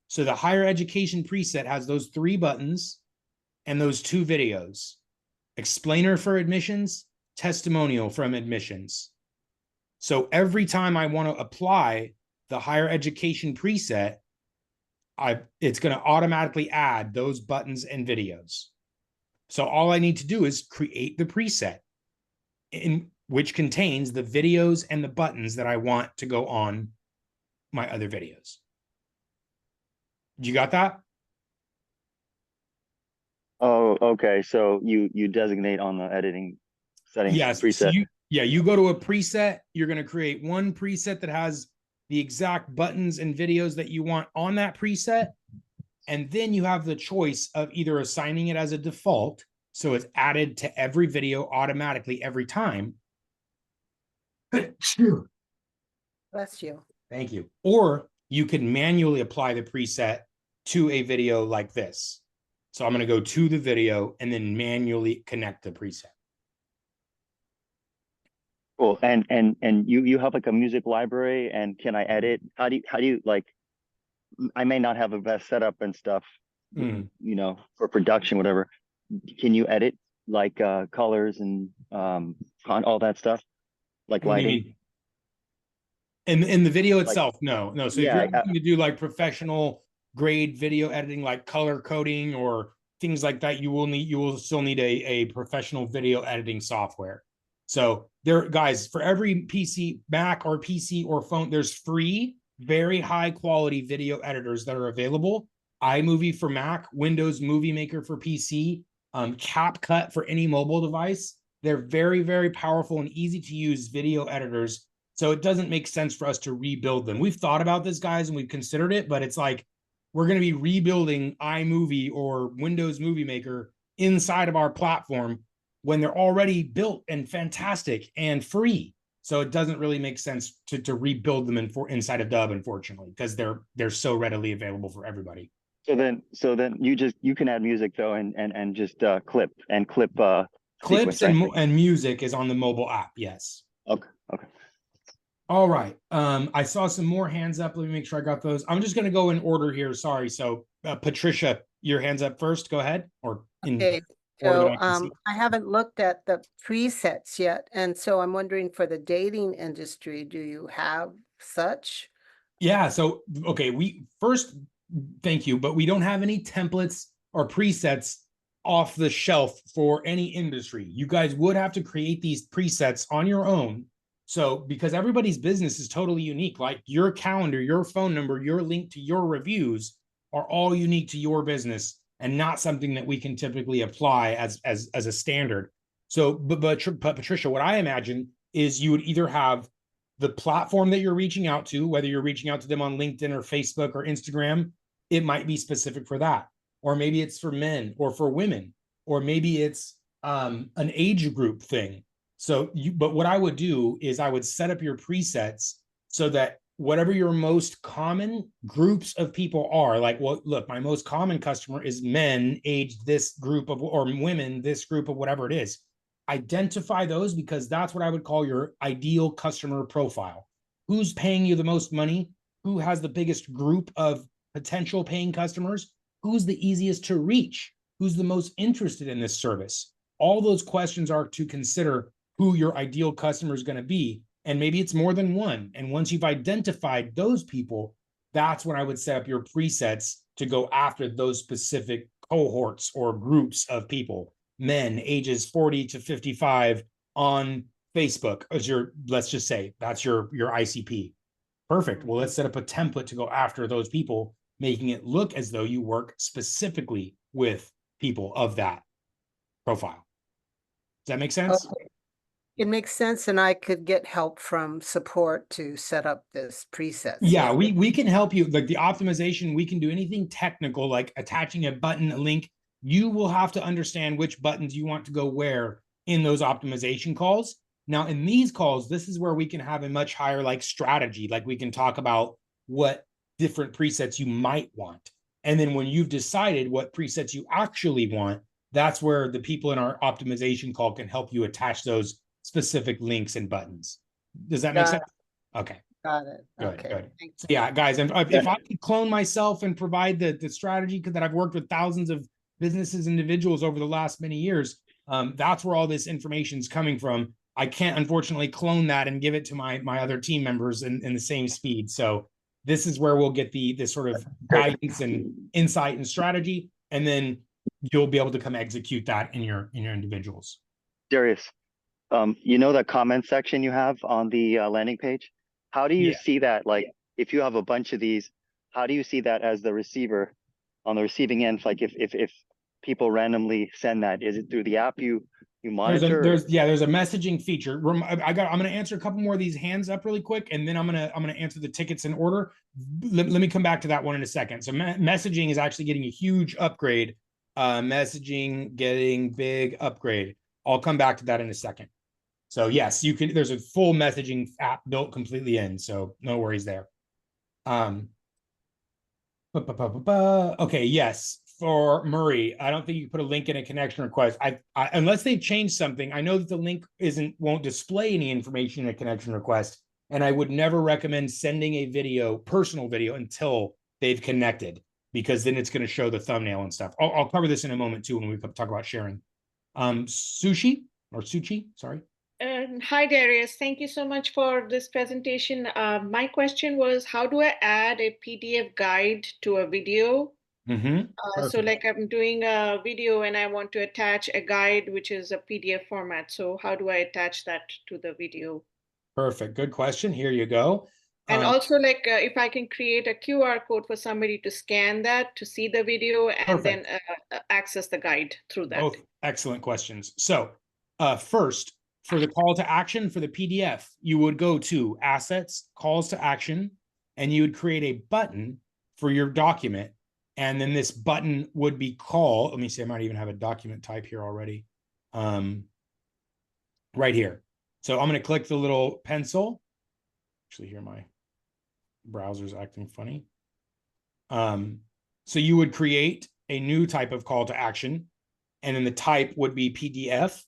So the higher education preset has those 3 buttons and those 2 videos. Explainer for admissions, testimonial from admissions. So every time I want to apply the higher education preset, it's going to automatically add those buttons and videos. So all I need to do is create the preset in which contains the videos and the buttons that I want to go on my other videos. You got that? Oh, okay. So you designate on the editing settings Yes. preset. So you go to a preset. You're going to create one preset that has the exact buttons and videos that you want on that preset. And then you have the choice of either assigning it as a default, so it's added to every video automatically every time. Bless you. Thank you. Or you can manually apply the preset to a video like this. So I'm going to go to the video and then manually connect the preset. Cool. And you have like a music library, and can I edit? How do you like, I may not have a best setup and stuff, you know, for production, whatever. Can you edit like colors and all that stuff? Like lighting? In the video itself, no. So yeah, if you're looking to do like professional grade video editing, like color coding or things like that, you will still need a professional video editing software. So there, guys, for every PC, Mac or PC or phone, there's free, very high quality video editors that are available. iMovie for Mac, Windows Movie Maker for PC, CapCut for any mobile device. They're very, very powerful and easy to use video editors. So it doesn't make sense for us to rebuild them. We've thought about this, guys, and we've considered it, but it's like we're going to be rebuilding iMovie or Windows Movie Maker inside of our platform when they're already built and fantastic and free. So it doesn't really make sense to rebuild them inside of Dubb, unfortunately, because they're so readily available for everybody. So then you can add music though, and just clip clips, sequence, right? and music is on the mobile app. Yes. Okay. All right. I saw some more hands up. Let me make sure I got those. I'm just going to go in order here. Sorry. So Patricia, your hands up first. Go ahead. Okay. So I haven't looked at the presets yet. And so I'm wondering, for the dating industry, do you have such? Yeah. So, okay. Thank you, but we don't have any templates or presets off the shelf for any industry. You guys would have to create these presets on your own. So, because everybody's business is totally unique, like your calendar, your phone number, your link to your reviews are all unique to your business and not something that we can typically apply as a standard. So, but Patricia, what I imagine is you would either have the platform that you're reaching out to, whether you're reaching out to them on LinkedIn or Facebook or Instagram, it might be specific for that. Or maybe it's for men or for women, or maybe it's an age group thing. So but what I would do is I would set up your presets so that whatever your most common groups of people are, like, well, look, my most common customer is men aged this group of, or women, this group of whatever it is. Identify those, because that's what I would call your ideal customer profile. Who's paying you the most money? Who has the biggest group of potential paying customers? Who's the easiest to reach? Who's the most interested in this service? All those questions are to consider who your ideal customer is going to be. And maybe it's more than one. And once you've identified those people, that's when I would set up your presets to go after those specific cohorts or groups of people. Men ages 40 to 55 on Facebook as let's just say that's your ICP. Perfect. Well, let's set up a template to go after those people, making it look as though you work specifically with people of that profile. Does that make sense? Okay. It makes sense, and I could get help from support to set up this preset. Yeah, we can help you. Like the optimization, we can do anything technical, like attaching a button, a link. You will have to understand which buttons you want to go where in those optimization calls. Now, in these calls, this is where we can have a much higher like strategy. Like we can talk about what different presets you might want. And then when you've decided what presets you actually want, that's where the people in our optimization call can help you attach those specific links and buttons. Does that make Got sense? Okay. Got it. Good, Okay. good. Thank So yeah, guys, and if I could clone myself and provide the strategy that I've worked with thousands of businesses, individuals over the last many years, that's where all this information is coming from. I can't unfortunately clone that and give it to my other team members in the same speed. So this is where we'll get this sort of guidance and insight and strategy, and then you'll be able to come execute that in your individuals. Darius, you know the comment section you have on the landing page? How do you see that? Like, if you have a bunch of these, how do you see that as the receiver on the receiving end? Like, if people randomly send that, is it through the app you monitor? There's a messaging feature. I'm going to answer a couple more of these hands up really quick, and then I'm going to answer the tickets in order. Let me come back to that one in a second. So messaging is actually getting a huge upgrade. Messaging getting big upgrade. I'll come back to that in a second. So yes, you can. There's a full messaging app built completely in, so no worries there. Okay, yes. For Murray, I don't think you put a link in a connection request. I unless they've changed something. I know that the link won't display any information in a connection request, and I would never recommend sending a personal video until they've connected, because then it's going to show the thumbnail and stuff. I'll cover this in a moment too when we talk about sharing. Suchi, sorry. Hi, Darius. Thank you so much for this presentation. My question was, how do I add a PDF guide to a video? So like I'm doing a video and I want to attach a guide, which is a PDF format. So how do I attach that to the video? Perfect. Good question. Here you go. And also, like, if I can create a QR code for somebody to scan that to see the video and then access the guide through that. Both excellent questions. So first, for the call to action for the PDF, you would go to Assets, Calls to Action, and you would create a button for your document. And then this button would be called, let me see, I might even have a document type here already. Right here. So I'm going to click the little pencil. Actually, here my browser's acting funny. So you would create a new type of call to action, and then the type would be PDF,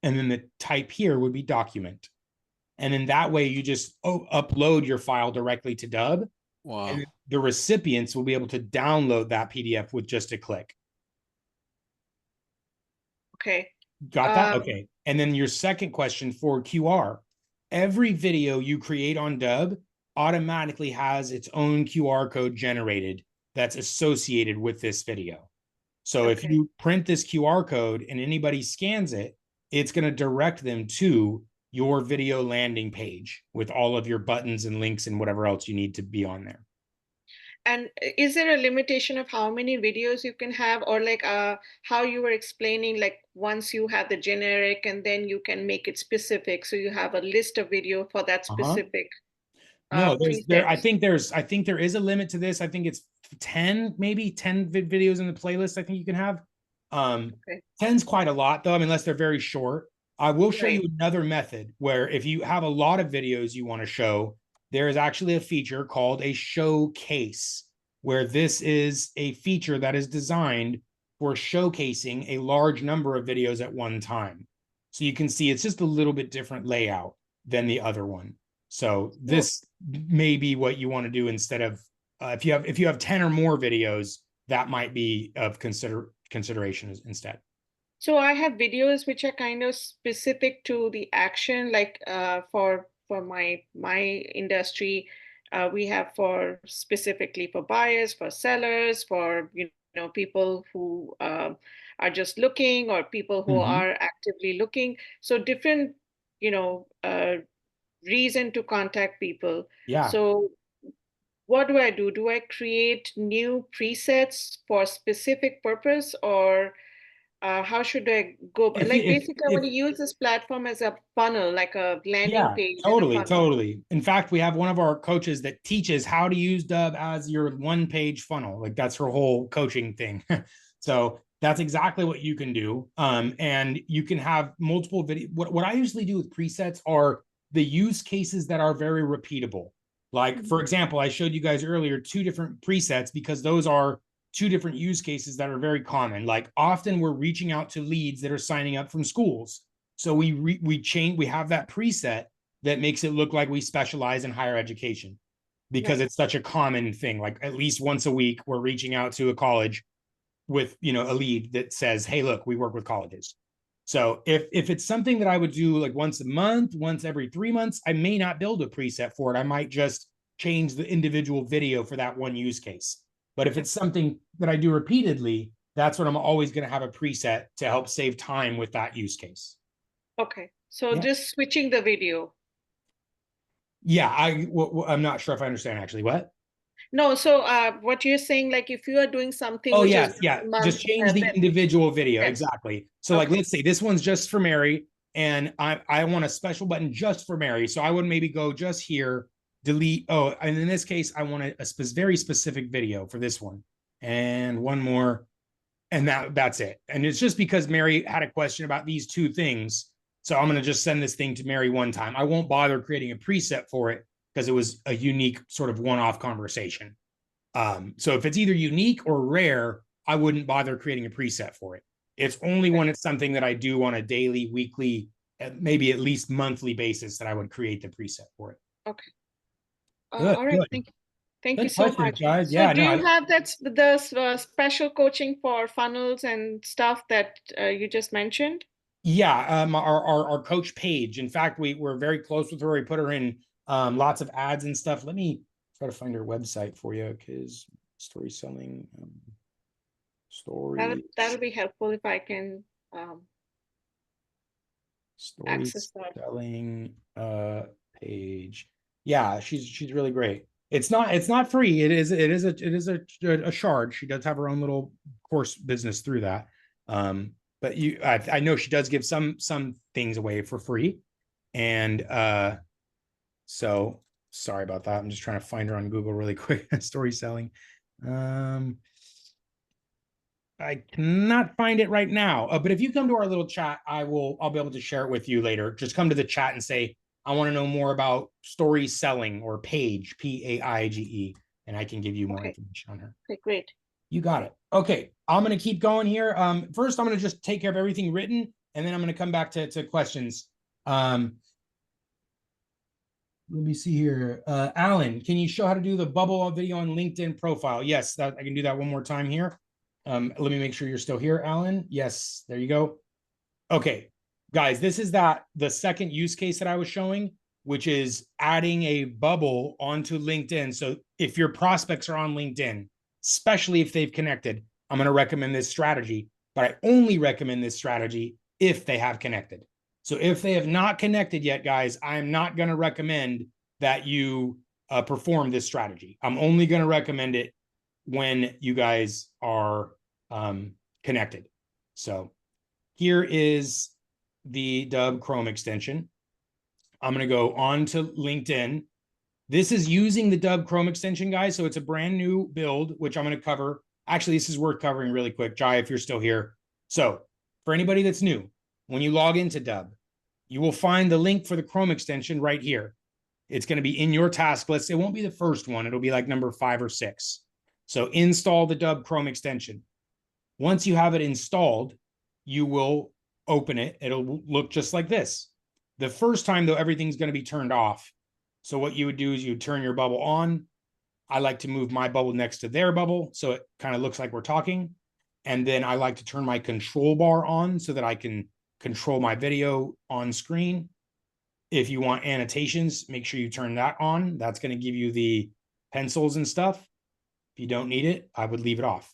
and then the type here would be document. And in that way, you just upload your file directly to Dubb. Wow. And the recipients will be able to download that PDF with just a click. Okay. Got that? Okay. And then your second question for QR. Every video you create on Dubb automatically has its own QR code generated that's associated with this video. So if you print this QR code and anybody scans it, it's going to direct them to your video landing page with all of your buttons and links and whatever else you need to be on there. And is there a limitation of how many videos you can have, or like how you were explaining, like once you have the generic and then you can make it specific, so you have a list of video for that specific no, I think there is a limit to this. I think it's 10 videos in the playlist I think you can have. 10's quite a lot though, I mean, unless they're very short. I will show you another method where if you have a lot of videos you want to show, there is actually a feature called a showcase, where this is a feature that is designed for showcasing a large number of videos at one time. So you can see it's just a little bit different layout than the other one. So this may be what you want to do instead of if you have 10 or more videos, that might be of consideration instead. So I have videos which are kind of specific to the action, like for my industry, we have for specifically for buyers, for sellers, for people who are just looking, or people who are actively looking. So different reason to contact people. Yeah. So what do I do? Do I create new presets for specific purpose, or how should I go? Basically, I want to use this platform as a funnel, like a landing page. Totally. In fact, we have one of our coaches that teaches how to use Dubb as your one-page funnel. Like that's her whole coaching thing. So that's exactly what you can do. And you can have multiple videos. What I usually do with presets are the use cases that are very repeatable. Like, for example, I showed you guys earlier 2 different presets because those are 2 different use cases that are very common. Like often we're reaching out to leads that are signing up from schools. So we have that preset that makes it look like we specialize in higher education because it's such a common thing. Like at least once a week, we're reaching out to a college with, you know, a lead that says, hey, look, we work with colleges. So if it's something that I would do like once a month, once every 3 months, I may not build a preset for it. I might just change the individual video for that one use case. But if it's something that I do repeatedly, that's what I'm always going to have a preset to help save time with that use case. Okay, so Yeah. just switching the video. Yeah, I'm not sure if I understand actually. What? No, so what you're saying, like if you are doing something Oh, which yes, is yeah. month, Just change the then- individual video. Yes. Exactly. So like, Okay. let's say this one's just for Mary and I want a special button just for Mary. So I would maybe go just here, delete. Oh, and in this case, I want a very specific video for this one and one more. And that's it. And it's just because Mary had a question about these 2 things. So I'm going to just send this thing to Mary one time. I won't bother creating a preset for it because it was a unique sort of one-off conversation. So if it's either unique or rare, I wouldn't bother creating a preset for it. It's only when it's something that I do on a daily, weekly, maybe at least monthly basis that I would create the preset for it. Okay. Good, All right. good. Thank you Good so questions, much. guys. So Yeah, do no, you have the special coaching for funnels and stuff that you just mentioned? Yeah, our coach Paige. In fact, we're very close with her. We put her in lots of ads and stuff. Let me try to find her website for you because story selling story That'll be helpful if I can access that. storytelling page. Yeah, she's really great. It's not free. It is a charge. She does have her own little course business through that. But I know she does give some things away for free. And so sorry about that. I'm just trying to find her on Google really quick. Story selling. I cannot find it right now. But if you come to our little chat, I'll be able to share it with you later. Just come to the chat and say, I want to know more about story selling or Paige, Paige, and I can give you more information on her. Okay, great. You got it. Okay, I'm going to keep going here. First, I'm going to just take care of everything written, and then I'm going to come back to questions. Let me see here. Alan, can you show how to do the bubble video on LinkedIn profile? Yes, I can do that one more time here. Let me make sure you're still here, Alan. Yes, there you go. Okay, guys, this is the second use case that I was showing, which is adding a bubble onto LinkedIn. So if your prospects are on LinkedIn, especially if they've connected, I'm going to recommend this strategy, but I only recommend this strategy if they have connected. So if they have not connected yet, guys, I'm not going to recommend that you perform this strategy. I'm only going to recommend it when you guys are connected. So here is the Dubb Chrome extension. I'm going to go on to LinkedIn. This is using the Dubb Chrome extension, guys. So it's a brand new build, which I'm going to cover. Actually, this is worth covering really quick. Jai, if you're still here. So for anybody that's new, when you log into Dubb, you will find the link for the Chrome extension right here. It's going to be in your task list. It won't be the first one. It'll be like number 5 or 6. So install the Dubb Chrome extension. Once you have it installed, you will open it. It'll look just like this. The first time, though, everything's going to be turned off. So what you would do is you turn your bubble on. I like to move my bubble next to their bubble, so it kind of looks like we're talking. And then I like to turn my control bar on so that I can control my video on screen. If you want annotations, make sure you turn that on. That's going to give you the pencils and stuff. If you don't need it, I would leave it off.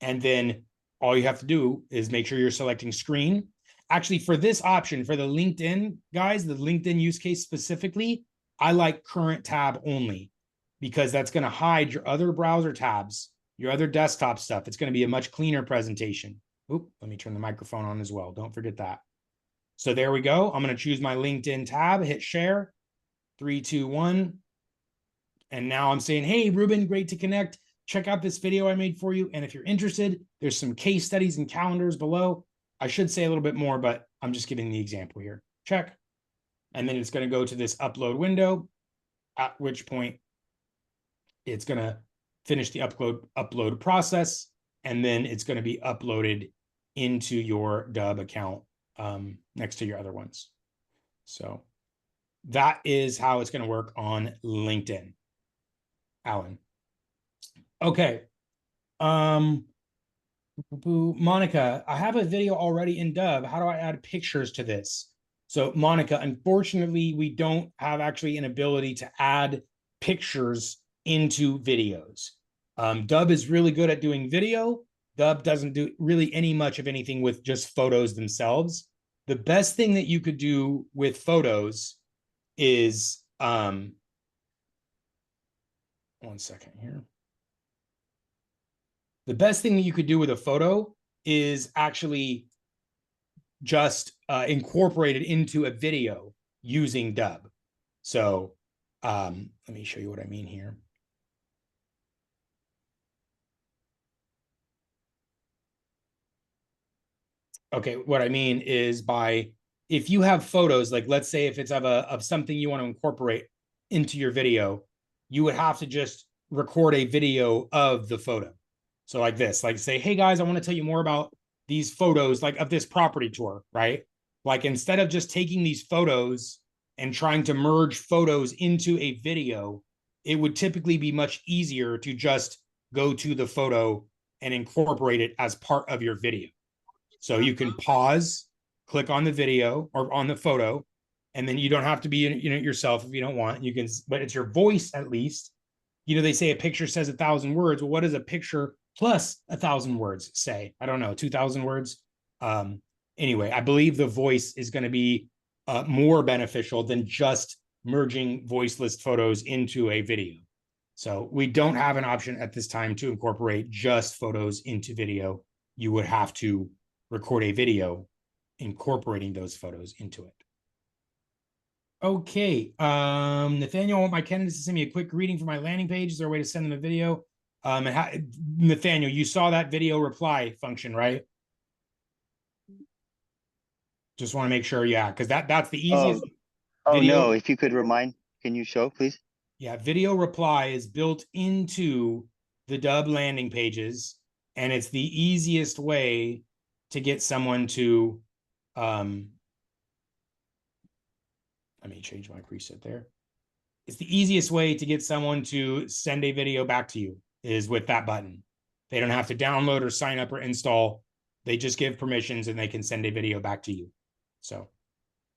And then all you have to do is make sure you're selecting screen. Actually, for this option, for the LinkedIn guys, the LinkedIn use case specifically, I like current tab only because that's going to hide your other browser tabs, your other desktop stuff. It's going to be a much cleaner presentation. Oop, let me turn the microphone on as well. Don't forget that. So there we go. I'm going to choose my LinkedIn tab, hit share, 3, 2, 1. And now I'm saying, hey, Ruben, great to connect. Check out this video I made for you. And if you're interested, there's some case studies and calendars below. I should say a little bit more, but I'm just giving the example here. Check. And then it's going to go to this upload window. at which point it's going to finish the upload process, and then it's going to be uploaded into your Dubb account next to your other ones. So that is how it's going to work on LinkedIn. Alan. Okay. Monica, I have a video already in Dubb. How do I add pictures to this? So Monica, unfortunately, we don't have actually an ability to add pictures into videos. Dubb is really good at doing video. Dubb doesn't do really much of anything with just photos themselves. The best thing that you could do with photos is, one second here. The best thing that you could do with a photo is actually just incorporate it into a video using Dubb. So let me show you what I mean here. Okay, what I mean is if you have photos, like let's say if it's of something you want to incorporate into your video, you would have to just record a video of the photo. So like this, like say, hey guys, I want to tell you more about these photos, like of this property tour, right? Like instead of just taking these photos and trying to merge photos into a video, it would typically be much easier to just go to the photo and incorporate it as part of your video. So you can pause, click on the video or on the photo, and then you don't have to be in it yourself if you don't want. You can, but it's your voice at least. You know, they say a picture says 1,000 words. Well, what does a picture plus 1,000 words say? I don't know, 2,000 words. Anyway, I believe the voice is going to be more beneficial than just merging voiceless photos into a video. So we don't have an option at this time to incorporate just photos into video. You would have to record a video incorporating those photos into it. Okay, Nathaniel, I want my candidates to send me a quick greeting for my landing page. Is there a way to send them a video? Nathaniel, you saw that video reply function, right? Just want to make sure, yeah, because that's the easiest. Oh video. no, if you could remind, can you show, please? Yeah, video reply is built into the Dubb landing pages, and it's the easiest way to get someone to, let me change my preset there. It's the easiest way to get someone to send a video back to you is with that button. They don't have to download or sign up or install. They just give permissions and they can send a video back to you. So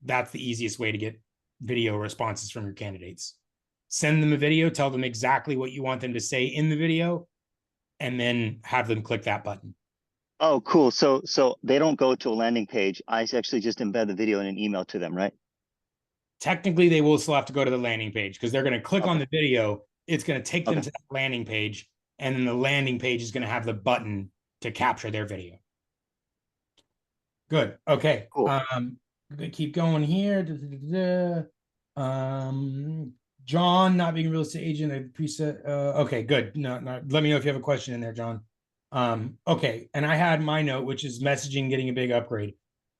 that's the easiest way to get video responses from your candidates. Send them a video, tell them exactly what you want them to say in the video, and then have them click that button. Oh, cool. So they don't go to a landing page. I actually just embed the video in an email to them, right? Technically, they will still have to go to the landing page because they're going to click on the video. It's going to take them to that landing page, and then the landing page is going to have the button to capture their video. Good. Okay. Cool. I'm going to keep going here. John, not being a real estate agent, a preset. Okay, good. No, let me know if you have a question in there, John. Okay, and I had my note, which is messaging getting a big upgrade.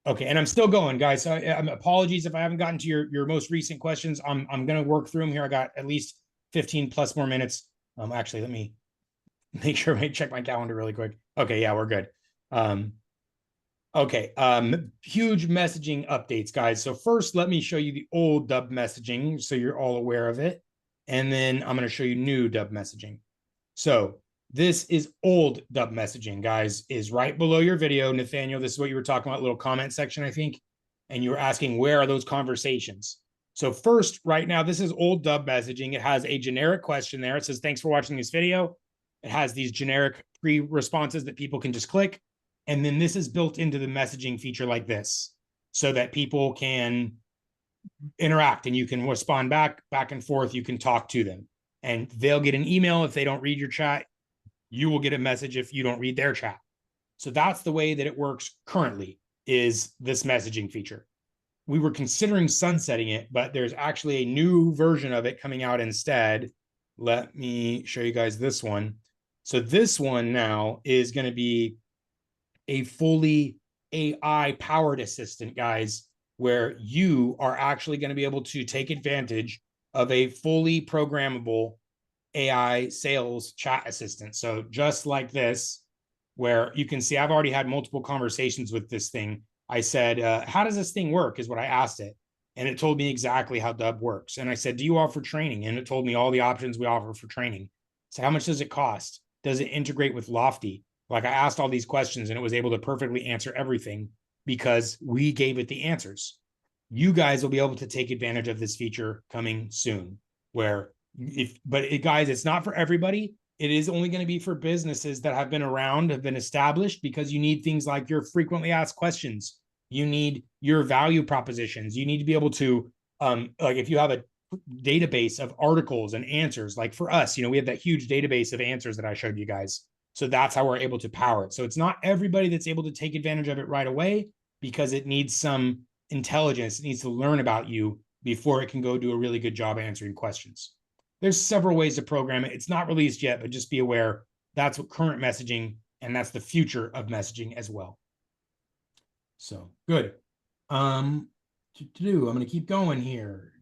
Okay, and I'm still going, guys. So apologies if I haven't gotten to your most recent questions. I'm going to work through them here. I got at least 15 plus more minutes. Actually, let me make sure I check my calendar really quick. Okay, yeah, we're good. Okay, huge messaging updates, guys. So first, let me show you the old Dubb messaging so you're all aware of it. And then I'm going to show you new Dubb messaging. So this is old Dubb messaging, guys, is right below your video. Nathaniel, this is what you were talking about, little comment section, I think. And you were asking, where are those conversations? So first, right now, this is old Dubb messaging. It has a generic question there. It says, thanks for watching this video. It has these generic pre-responses that people can just click. And then this is built into the messaging feature like this so that people can interact and you can respond back and forth. You can talk to them and they'll get an email if they don't read your chat. You will get a message if you don't read their chat. So that's the way that it works currently, is this messaging feature. We were considering sunsetting it, but there's actually a new version of it coming out instead. Let me show you guys this one. So this one now is going to be a fully AI powered assistant, guys, where you are actually going to be able to take advantage of a fully programmable AI sales chat assistant. So just like this, where you can see I've already had multiple conversations with this thing. I said, how does this thing work is what I asked it. And it told me exactly how Dubb works. And I said, do you offer training? And it told me all the options we offer for training. So how much does it cost? Does it integrate with Lofty? Like I asked all these questions and it was able to perfectly answer everything because we gave it the answers. You guys will be able to take advantage of this feature coming soon, where guys, it's not for everybody. It is only going to be for businesses that have been around, have been established, because you need things like your frequently asked questions. You need your value propositions. You need to be able to, like if you have a database of articles and answers, like for us, we have that huge database of answers that I showed you guys. So that's how we're able to power it. So it's not everybody that's able to take advantage of it right away, because it needs some intelligence. It needs to learn about you before it can go do a really good job answering questions. There's several ways to program it. It's not released yet, but just be aware that's what current messaging, and that's the future of messaging as well. So good. I'm going to keep going here.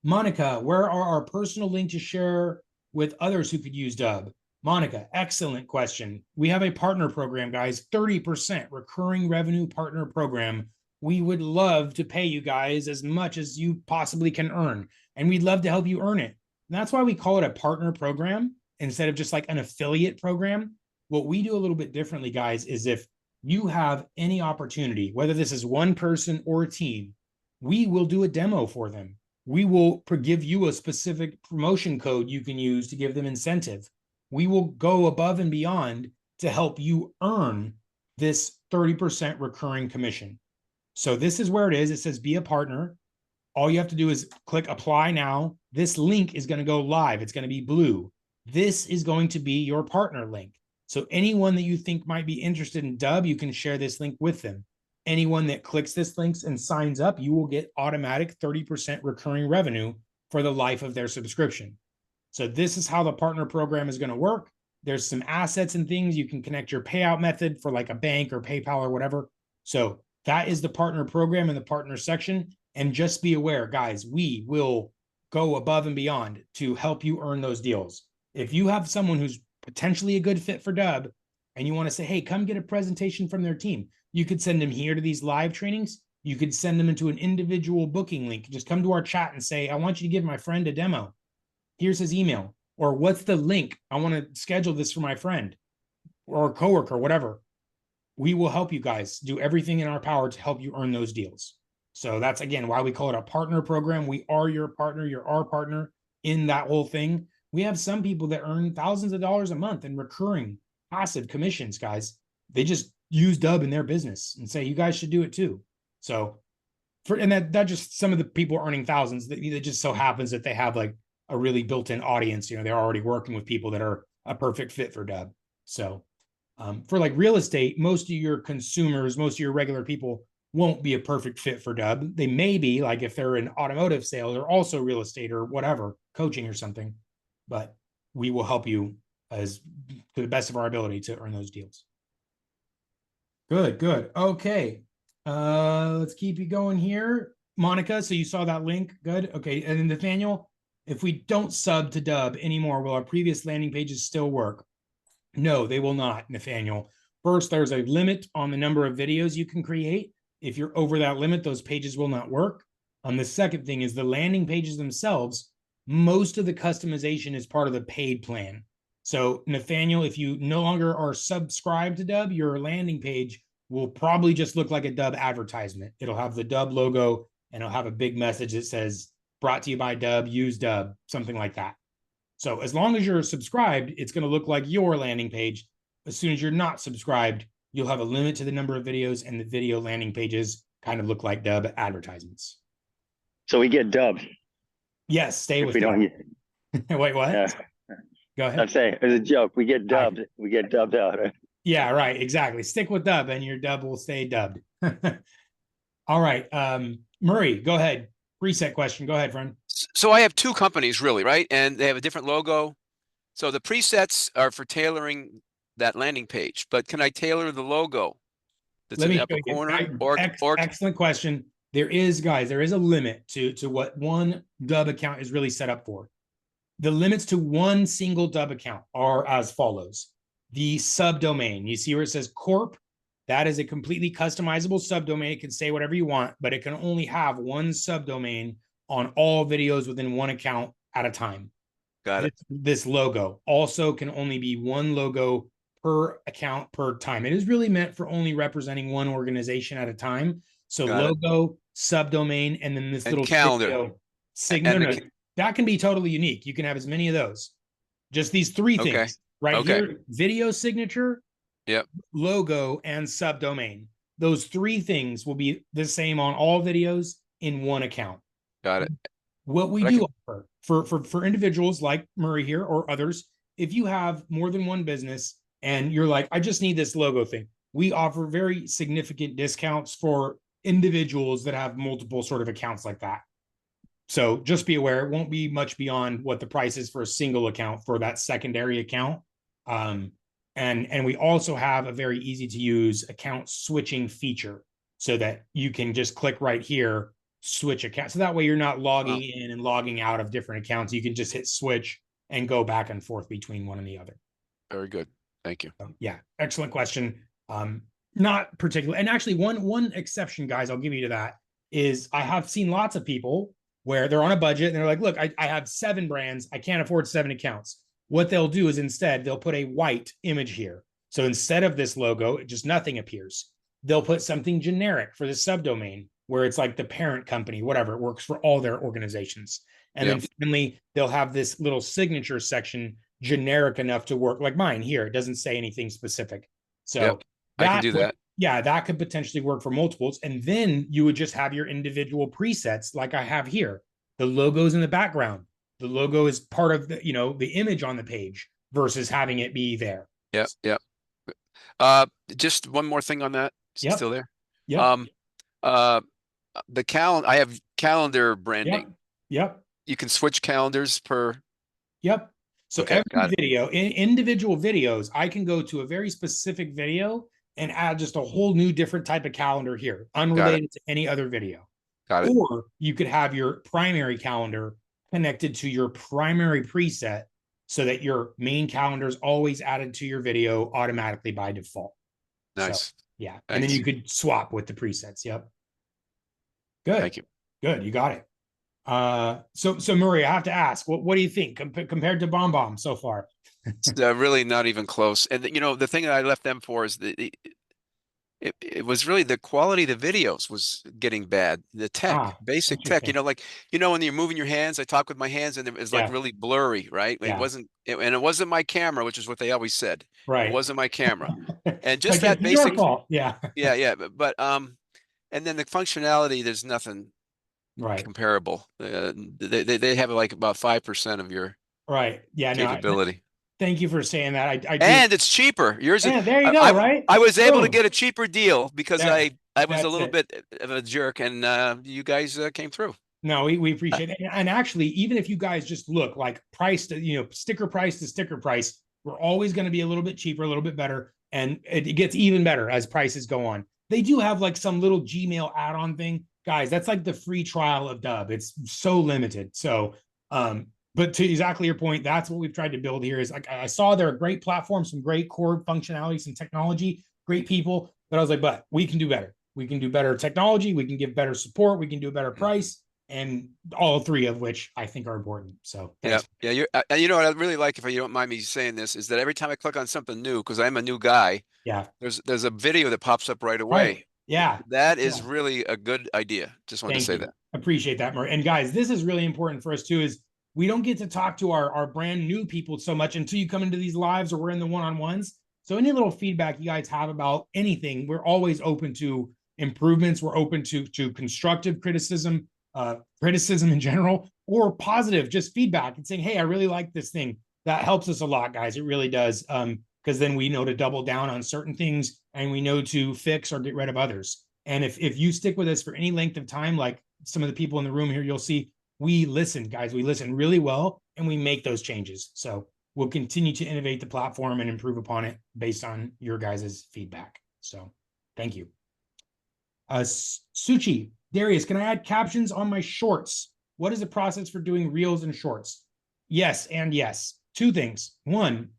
Monica, where are our personal link to share with others who could use Dubb? Monica, excellent question. We have a partner program, guys, 30% recurring revenue partner program. We would love to pay you guys as much as you possibly can earn, and we'd love to help you earn it. And that's why we call it a partner program instead of just like an affiliate program. What we do a little bit differently, guys, is if you have any opportunity, whether this is one person or a team, we will do a demo for them. We will give you a specific promotion code you can use to give them incentive. We will go above and beyond to help you earn this 30% recurring commission. So this is where it is. It says be a partner. All you have to do is click apply now. This link is going to go live. It's going to be blue. This is going to be your partner link. So anyone that you think might be interested in Dubb, you can share this link with them. Anyone that clicks this link and signs up, you will get automatic 30% recurring revenue for the life of their subscription. So this is how the partner program is going to work. There's some assets and things. You can connect your payout method for like a bank or PayPal or whatever. So that is the partner program in the partner section. And just be aware, guys, we will go above and beyond to help you earn those deals. If you have someone who's potentially a good fit for Dubb and you want to say, hey, come get a presentation from their team, you could send them here to these live trainings. You could send them into an individual booking link. Just come to our chat and say, I want you to give my friend a demo. Here's his email. Or what's the link? I want to schedule this for my friend or a coworker, whatever. We will help you guys do everything in our power to help you earn those deals. So that's, again, why we call it a partner program. We are your partner. You're our partner in that whole thing. We have some people that earn thousands of dollars a month in recurring passive commissions, guys. They just use Dubb in their business and say, you guys should do it too. So that just some of the people earning thousands, that it just so happens that they have like a really built-in audience. They're already working with people that are a perfect fit for Dubb. So for like real estate, most of your consumers, most of your regular people won't be a perfect fit for Dubb. They may be, like if they're in automotive sales or also real estate or whatever, coaching or something, but we will help you as to the best of our ability to earn those deals. Good, good. Okay. Let's keep you going here. Monica, so you saw that link. Good. Okay. And then Nathaniel, if we don't sub to Dubb anymore, will our previous landing pages still work? No, they will not, Nathaniel. First, there's a limit on the number of videos you can create. If you're over that limit, those pages will not work. The second thing is the landing pages themselves. Most of the customization is part of the paid plan. So Nathaniel, if you no longer are subscribed to Dubb, your landing page will probably just look like a Dubb advertisement. It'll have the Dubb logo and it'll have a big message that says, brought to you by Dubb, use Dubb, something like that. So as long as you're subscribed, it's going to look like your landing page. As soon as you're not subscribed, you'll have a limit to the number of videos, and the video landing pages kind of look like Dubb advertisements. So we get Dubb. Yes, stay with we Dubb. Don't. Wait, what? Go ahead. I'm saying it's a joke. We get dubbed. We get dubbed out. Right? Yeah, right. Exactly. Stick with Dubb, and your Dubb will stay dubbed. All right, Murray, go ahead. Preset question. Go ahead, friend. So I have two companies, really, right? And they have a different logo. So the presets are for tailoring that landing page, but can I tailor the logo that's in the upper corner? Excellent question. There is, guys, there is a limit to what one Dubb account is really set up for. The limits to one single Dubb account are as follows. The subdomain, you see where it says corp, that is a completely customizable subdomain. It can say whatever you want, but it can only have one subdomain on all videos within one account at a time. Got it. This logo also can only be one logo per account per time. It is really meant for only representing one organization at a time. So logo, subdomain, and then this little calendar signature. That can be totally unique. You can have as many of those. Just these three things right here: video signature, logo, and subdomain. Those three things will be the same on all videos in one account. Got it. What we do offer for individuals like Murray here or others, if you have more than one business and you're like, I just need this logo thing, we offer very significant discounts for individuals that have multiple sort of accounts like that. So just be aware, it won't be much beyond what the price is for a single account for that secondary account. And we also have a very easy to use account switching feature so that you can just click right here, switch account. So that way you're not logging in and logging out of different accounts. You can just hit switch and go back and forth between one and the other. Very good. Thank you. Yeah, excellent question. Not particular. And actually one exception, guys, I'll give you to that is I have seen lots of people where they're on a budget and they're like, look, I have 7 brands. I can't afford 7 accounts. What they'll do is instead they'll put a white image here. So instead of this logo, just nothing appears. They'll put something generic for the subdomain where it's like the parent company, whatever, it works for all their organizations. And then finally, they'll have this little signature section generic enough to work like mine here. It doesn't say anything specific. So I can do that. Yeah, that could potentially work for multiples. And then you would just have your individual presets like I have here. The logo's in the background. The logo is part of the, the image on the page versus having it be there. Just one more thing on that. Still there? Yeah. The calendar, I have calendar branding. Yep. You can switch calendars per. Yep. So every video, individual videos, I can go to a very specific video and add just a whole new different type of calendar here, unrelated to any other video. Got it. Or you could have your primary calendar connected to your primary preset so that your main calendar is always added to your video automatically by default. Nice. So, yeah. Thanks. And then you could swap with the presets. Yep. Good. Thank you. Good. You got it. So Murray, I have to ask, what do you think compared to Bomb so far? Really not even close. And the thing that I left them for is it was really the quality of the videos was getting bad. The tech, basic tech, like when you're moving your hands, I talk with my hands and it was like really blurry, right? It wasn't, and it wasn't my camera, which is what they always said. Right. It wasn't my camera. And just like that basic, your fault. Yeah. But and then the functionality, there's nothing comparable. They have like about 5% of your capability. Thank you for saying that. And it's cheaper. Yours. Yeah, there you go. Right. I was able to get a cheaper deal because I was a little bit of a jerk, and you guys came through. No, we appreciate it. And actually, even if you guys just look like price to sticker price to sticker price, we're always going to be a little bit cheaper, a little bit better, and it gets even better as prices go on. They do have like some little Gmail add-on thing, guys. That's like the free trial of Dubb. It's so limited. So, but to exactly your point, that's what we've tried to build here is like, I saw they're a great platform, some great core functionality, some technology, great people, but I was like, but we can do better. We can do better technology. We can give better support. We can do a better price, and all 3 of which I think are important. So thanks. Yeah. What I really like, if you don't mind me saying this, is that every time I click on something new, because I'm a new guy, there's a video that pops up right away. Right. Yeah. That is really a good idea. Just wanted to say that. Appreciate that, Murray. And guys, this is really important for us too, is we don't get to talk to our brand new people so much until you come into these lives or we're in the one-on-ones. So any little feedback you guys have about anything, we're always open to improvements. We're open to constructive criticism, criticism in general, or positive, just feedback and saying, hey, I really like this thing. That helps us a lot, guys. It really does. Because then we know to double down on certain things and we know to fix or get rid of others. And if you stick with us for any length of time, like some of the people in the room here, you'll see we listen, guys. We listen really well and we make those changes. So we'll continue to innovate the platform and improve upon it based on your guys' feedback. So thank you. Suchi, Darius, can I add captions on my shorts? What is the process for doing reels and shorts? Yes, and yes. Two things. One,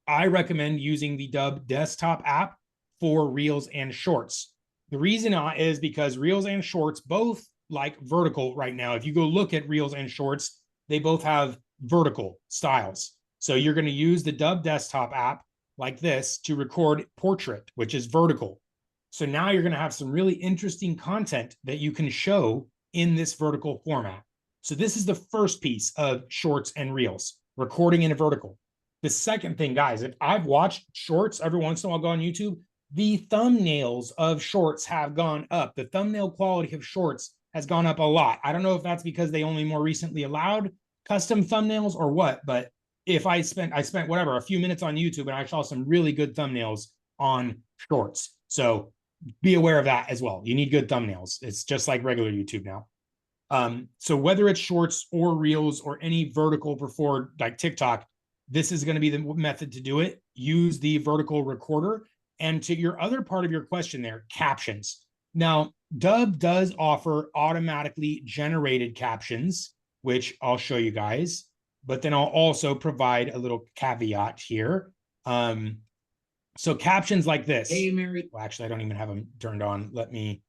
I recommend using the Dubb desktop app for reels and shorts. The reason is because reels and shorts both like vertical right now. If you go look at reels and shorts, they both have vertical styles. So you're going to use the Dubb desktop app like this to record portrait, which is vertical. So now you're going to have some really interesting content that you can show in this vertical format. So this is the first piece of shorts and reels, recording in a vertical. The second thing, guys, if I've watched shorts every once in a while, go on YouTube, the thumbnails of shorts have gone up. The thumbnail quality of shorts has gone up a lot. I don't know if that's because they only more recently allowed custom thumbnails or what, but if I spent whatever, a few minutes on YouTube and I saw some really good thumbnails on shorts. So be aware of that as well. You need good thumbnails. It's just like regular YouTube now. So whether it's shorts or reels or any vertical preferred like TikTok, this is going to be the method to do it. Use the vertical recorder. And to your other part of your question there, captions. Now, Dubb does offer automatically generated captions, which I'll show you guys, but then I'll also provide a little caveat here. So captions like this. Hey, Mary. Well, actually, I don't even have them turned on. Let me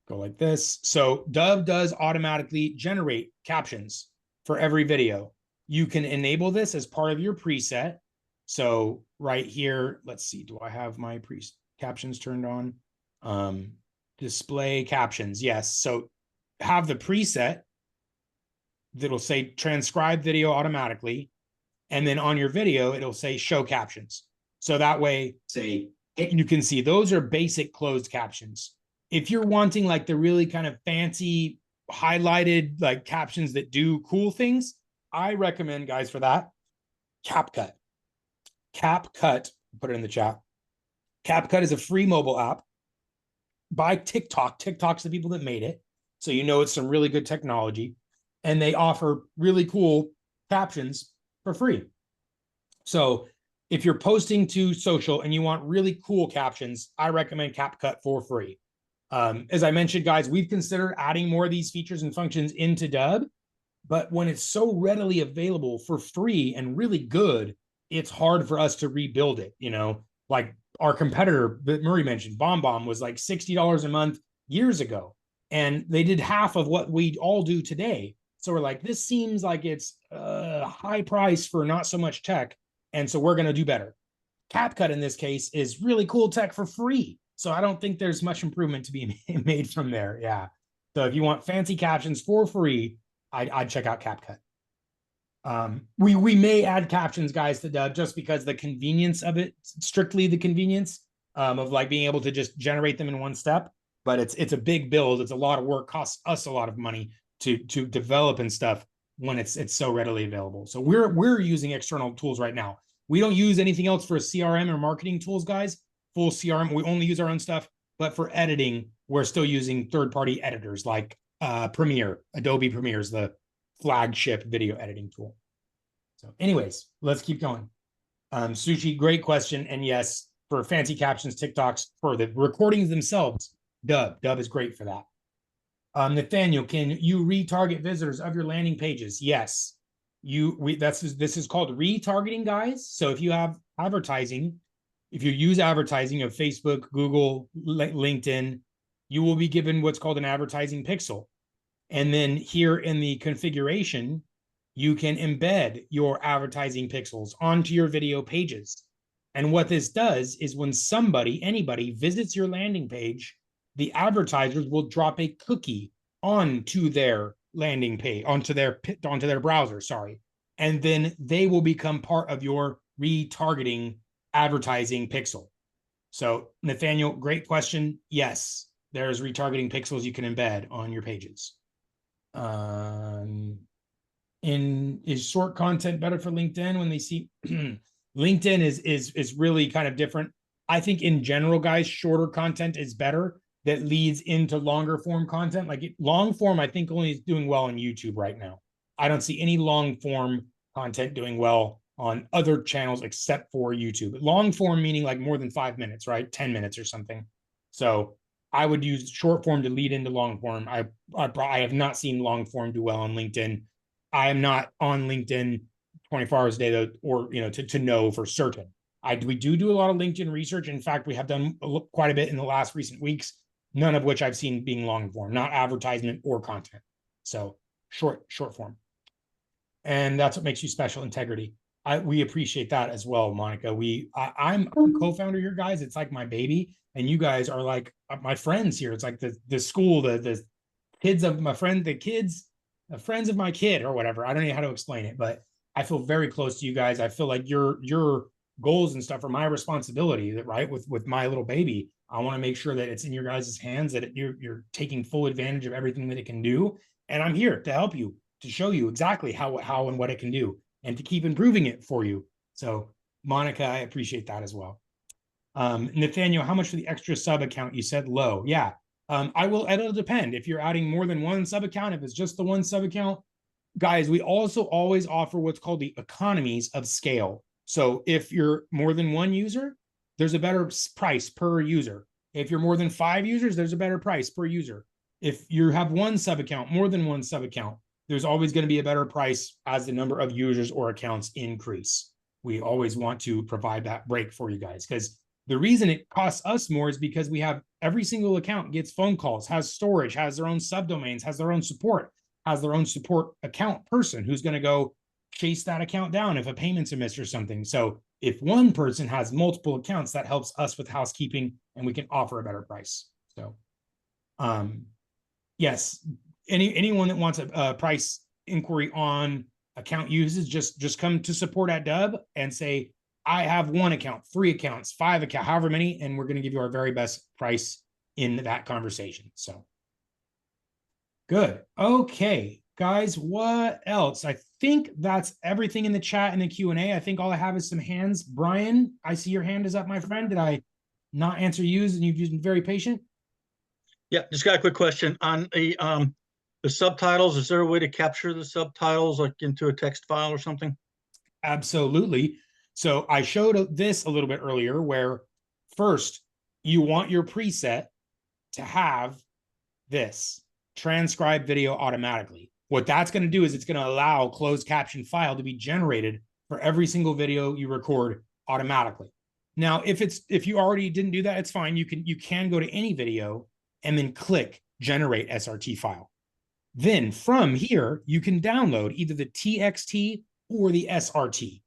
go like this. So Dubb does automatically generate captions for every video. You can enable this as part of your preset. So right here, let's see, do I have my captions turned on? Display captions, yes. So have the preset that'll say transcribe video automatically. And then on your video, it'll say show captions. So that way, say, you can see those are basic closed captions. If you're wanting like the really kind of fancy highlighted like captions that do cool things, I recommend, guys, for that, CapCut. CapCut, put it in the chat. CapCut is a free mobile app by TikTok. TikTok's the people that made it. So you know it's some really good technology. And they offer really cool captions for free. So if you're posting to social and you want really cool captions, I recommend CapCut for free. As I mentioned, guys, we've considered adding more of these features and functions into Dubb, but when it's so readily available for free and really good, it's hard for us to rebuild it. You know, like our competitor that Murray mentioned, BombBomb, was like $60 a month years ago, and they did half of what we all do today. So we're like, this seems like it's a high price for not so much tech, and so we're going to do better. CapCut in this case is really cool tech for free. So I don't think there's much improvement to be made from there. Yeah. So if you want fancy captions for free, I'd check out CapCut. We may add captions, guys, to Dubb just because the convenience of it, strictly the convenience of like being able to just generate them in one step. But it's a big build. It's a lot of work, costs us a lot of money to develop and stuff when it's so readily available. So we're using external tools right now. We don't use anything else for CRM or marketing tools, guys. Full CRM, we only use our own stuff. But for editing, we're still using third-party editors like Premiere. Adobe Premiere is the flagship video editing tool. So anyways, let's keep going. Sushi, great question. And yes, for fancy captions, TikToks, for the recordings themselves, Dubb is great for that. Nathaniel, can you retarget visitors of your landing pages? Yes. This is called retargeting, guys. So if you have advertising, if you use advertising of Facebook, Google, LinkedIn, you will be given what's called an advertising pixel. And then here in the configuration, you can embed your advertising pixels onto your video pages. And what this does is when anybody visits your landing page, the advertisers will drop a cookie onto their landing page, onto their browser, sorry. And then they will become part of your retargeting advertising pixel. So Nathaniel, great question. Yes, there's retargeting pixels you can embed on your pages. Is short content better for LinkedIn when they see LinkedIn is really kind of different. I think in general, guys, shorter content is better. That leads into longer form content. Like long form, I think only is doing well on YouTube right now. I don't see any long form content doing well on other channels except for YouTube. Long form meaning like more than 5 minutes, right? 10 minutes or something. So I would use short form to lead into long form. I have not seen long form do well on LinkedIn. I am not on LinkedIn 24 hours a day, though, or to know for certain. We do a lot of LinkedIn research. In fact, we have done quite a bit in the last recent weeks, none of which I've seen being long form, not advertisement or content. So short form. And that's what makes you special, integrity. We appreciate that as well, Monica. I'm a co-founder here, guys. It's like my baby, and you guys are like my friends here. It's like the school, the kids of my friend, the friends of my kid, or whatever. I don't know how to explain it, but I feel very close to you guys. I feel like your goals and stuff are my responsibility. That right with my little baby, I want to make sure that it's in your guys' hands, that you're taking full advantage of everything that it can do, and I'm here to help you, to show you exactly how and what it can do, and to keep improving it for you. So, Monica, I appreciate that as well. Nathaniel, how much for the extra sub account? You said low. Yeah. It'll depend. If you're adding more than one sub account, if it's just the one sub account, guys, we also always offer what's called the economies of scale. So if you're more than one user, there's a better price per user. If you're more than 5 users, there's a better price per user. If you have one sub account, more than one sub account, there's always going to be a better price as the number of users or accounts increase. We always want to provide that break for you guys, because the reason it costs us more is because we have every single account gets phone calls, has storage, has their own subdomains, has their own support, has their own support account person who's going to go chase that account down if a payment's amiss or something. So if one person has multiple accounts, that helps us with housekeeping, and we can offer a better price. So, yes, anyone that wants a price inquiry on account uses, just come to support at Dubb and say, I have 1 account, 3 accounts, 5 accounts, however many, and we're going to give you our very best price in that conversation. So good. Okay, guys, what else? I think that's everything in the chat and the Q&A. I think all I have is some hands. Brian, I see your hand is up, my friend. Did I not answer you, and you've been very patient? Yeah, just got a quick question on the subtitles. Is there a way to capture the subtitles like into a text file or something? Absolutely. So I showed this a little bit earlier, where first you want your preset to have this transcribe video automatically. What that's going to do is it's going to allow closed caption file to be generated for every single video you record automatically. Now, if you already didn't do that, it's fine. You can go to any video and then click generate SRT file. Then from here, you can download either the TXT or the SRT.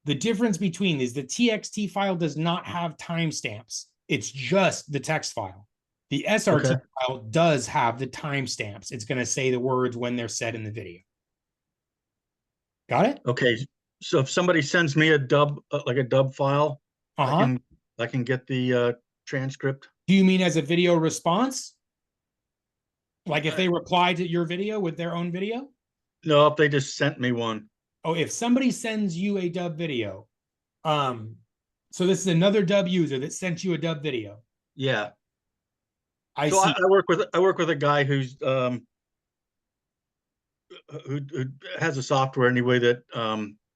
The difference between these, the TXT file does not have timestamps. It's just the text file. The SRT file does have the timestamps. It's going to say the words when they're said in the video. Got it? Okay. So if somebody sends me a Dubb, like a Dubb file, I can get the transcript. Do you mean as a video response? Like if they reply to your video with their own video? No, if they just sent me one. Oh, if somebody sends you a Dubb video, so this is another Dubb user that sent you a Dubb video. Yeah. I work with a guy who's who has a software anyway that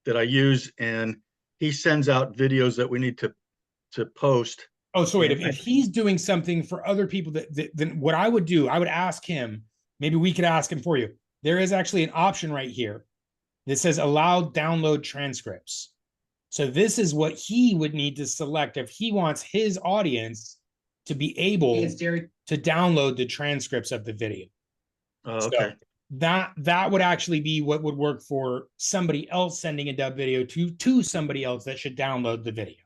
that I use, and he sends out videos that we need to post. Oh, so wait, if he's doing something for other people, then what I would do, I would ask him, maybe we could ask him for you. There is actually an option right here that says allow download transcripts. So this is what he would need to select if he wants his audience to be able to download the transcripts of the video. Oh, okay. So that would actually be what would work for somebody else sending a Dubb video to somebody else that should download the video.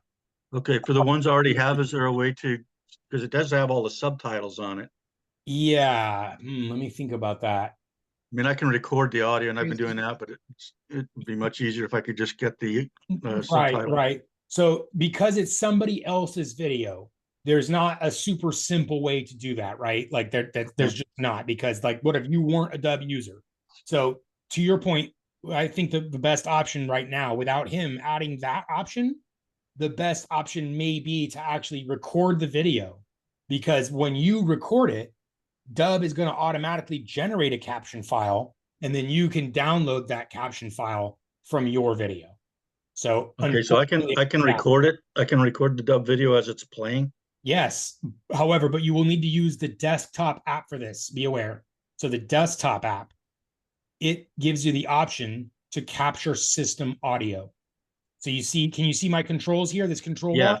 Okay, for the ones I already have, is there a way to, because it does have all the subtitles on it. Yeah, let me think about that. I mean, I can record the audio, and I've been doing that, but it would be much easier if I could just get the subtitles. Right. So because it's somebody else's video, there's not a super simple way to do that, right? Like there's just not, because like, what if you weren't a Dubb user? So to your point, I think the best option right now, without him adding that option, the best option may be to actually record the video, because when you record it, Dubb is going to automatically generate a caption file, and then you can download that caption file from your video. So okay, so I can record it. I can record the Dubb video as it's playing. Yes. However, but you will need to use the desktop app for this. Be aware. So the desktop app, it gives you the option to capture system audio. So you see, can you see my controls here? This control bar?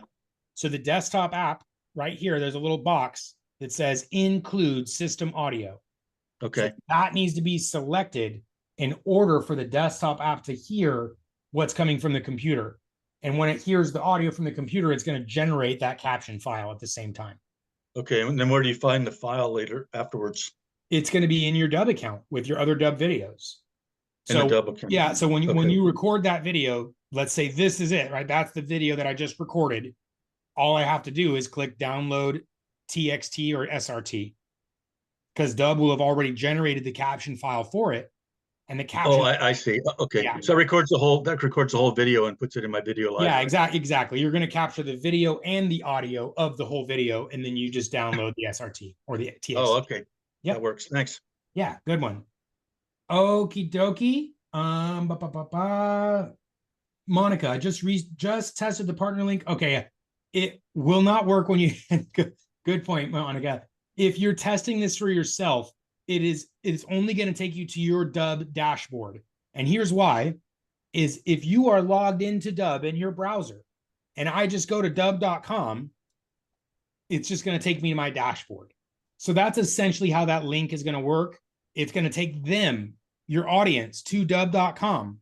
So the desktop app right here, there's a little box that says include system audio. Okay. So that needs to be selected in order for the desktop app to hear what's coming from the computer. And when it hears the audio from the computer, it's going to generate that caption file at the same time. Okay, and then where do you find the file later afterwards? It's going to be in your Dubb account with your other Dubb videos. In the Dubb account. Yeah, so when Okay. you record that video, let's say this is it, right? That's the video that I just recorded. All I have to do is click download TXT or SRT, because Dubb will have already generated the caption file for it. And the caption. Oh, I see. Okay. Yeah. So that records the whole video and puts it in my video library. Yeah, exactly. You're going to capture the video and the audio of the whole video, and then you just download the SRT or the TXT. Oh, okay. Yep. That works. Thanks. Yeah, good one. Okie dokie. Monica, I just tested the partner link. Okay, it will not work when you. Good point, Monica. If you're testing this for yourself, it's only going to take you to your Dubb dashboard. And here's why: is if you are logged into Dubb in your browser, and I just go to dubb.com, it's just going to take me to my dashboard. So that's essentially how that link is going to work. It's going to take them, your audience, to dubb.com.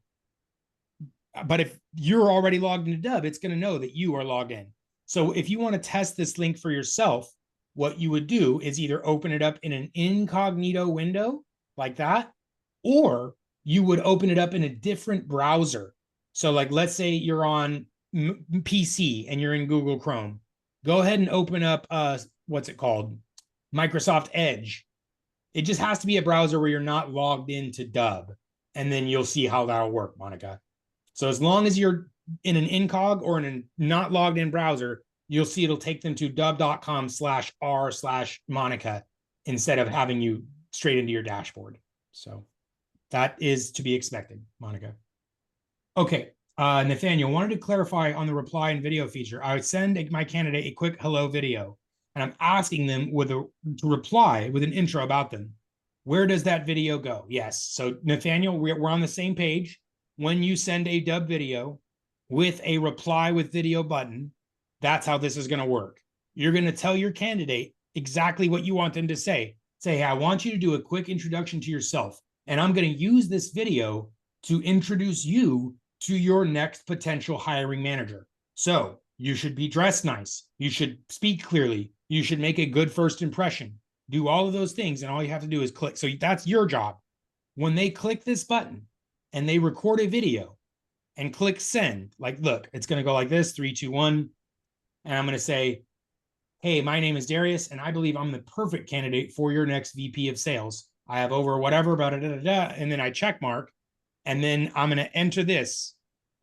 But if you're already logged into Dubb, it's going to know that you are logged in. So if you want to test this link for yourself, what you would do is either open it up in an incognito window like that, or you would open it up in a different browser. So like, let's say you're on PC and you're in Google Chrome. Go ahead and open up, what's it called? Microsoft Edge. It just has to be a browser where you're not logged into Dubb, and then you'll see how that'll work, Monica. So as long as you're in an incog or in a not logged in browser, you'll see it'll take them to dubb.com/r/Monica instead of having you straight into your dashboard. So that is to be expected, Monica. Okay, Nathaniel, wanted to clarify on the reply and video feature. I would send my candidate a quick hello video, and I'm asking them to reply with an intro about them. Where does that video go? Yes, so Nathaniel, we're on the same page. When you send a Dubb video with a reply with video button, that's how this is going to work. You're going to tell your candidate exactly what you want them to say. Say, hey, I want you to do a quick introduction to yourself, and I'm going to use this video to introduce you to your next potential hiring manager. So you should be dressed nice. You should speak clearly. You should make a good first impression. Do all of those things, and all you have to do is click. So that's your job. When they click this button and they record a video and click send, like, look, it's going to go like this, 3, 2, 1. And I'm going to say, hey, my name is Darius, and I believe I'm the perfect candidate for your next VP of sales. I have over whatever, and then I check mark, and then I'm going to enter this.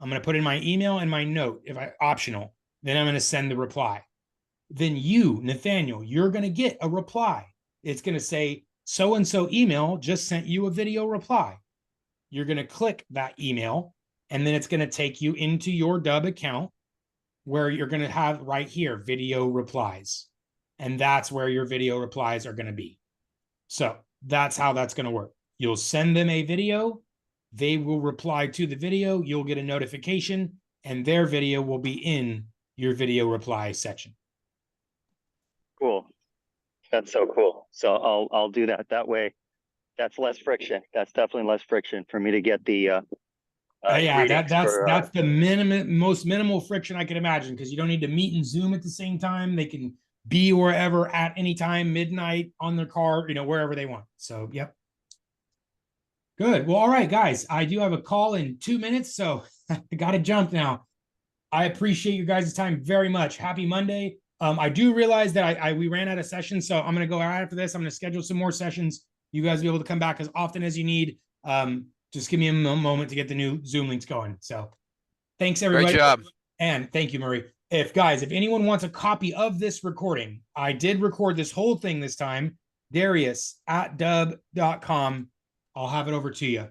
I'm going to put in my email and my note, if optional. Then I'm going to send the reply. Then you, Nathaniel, you're going to get a reply. It's going to say, so-and-so email just sent you a video reply. You're going to click that email, and then it's going to take you into your Dubb account, where you're going to have right here, video replies. And that's where your video replies are going to be. So that's how that's going to work. You'll send them a video. They will reply to the video. You'll get a notification, and their video will be in your video reply section. Cool. That's so cool. So I'll do that. That way, that's less friction. That's definitely less friction for me to get the yeah, that's the most minimal friction I can imagine, because you don't need to meet in Zoom at the same time. They can be wherever at any time, midnight, on their car, wherever they want. So, yep. Good. Well, all right, guys, I do have a call in 2 minutes, so I got to jump now. I appreciate you guys' time very much. Happy Monday. I do realize that we ran out of sessions, so I'm going to go out after this. I'm going to schedule some more sessions. You guys will be able to come back as often as you need. Just give me a moment to get the new Zoom links going. So thanks, everybody. Great job. And thank you, Murray. If anyone wants a copy of this recording, I did record this whole thing this time. Darius at dubb.com. I'll have it over to you.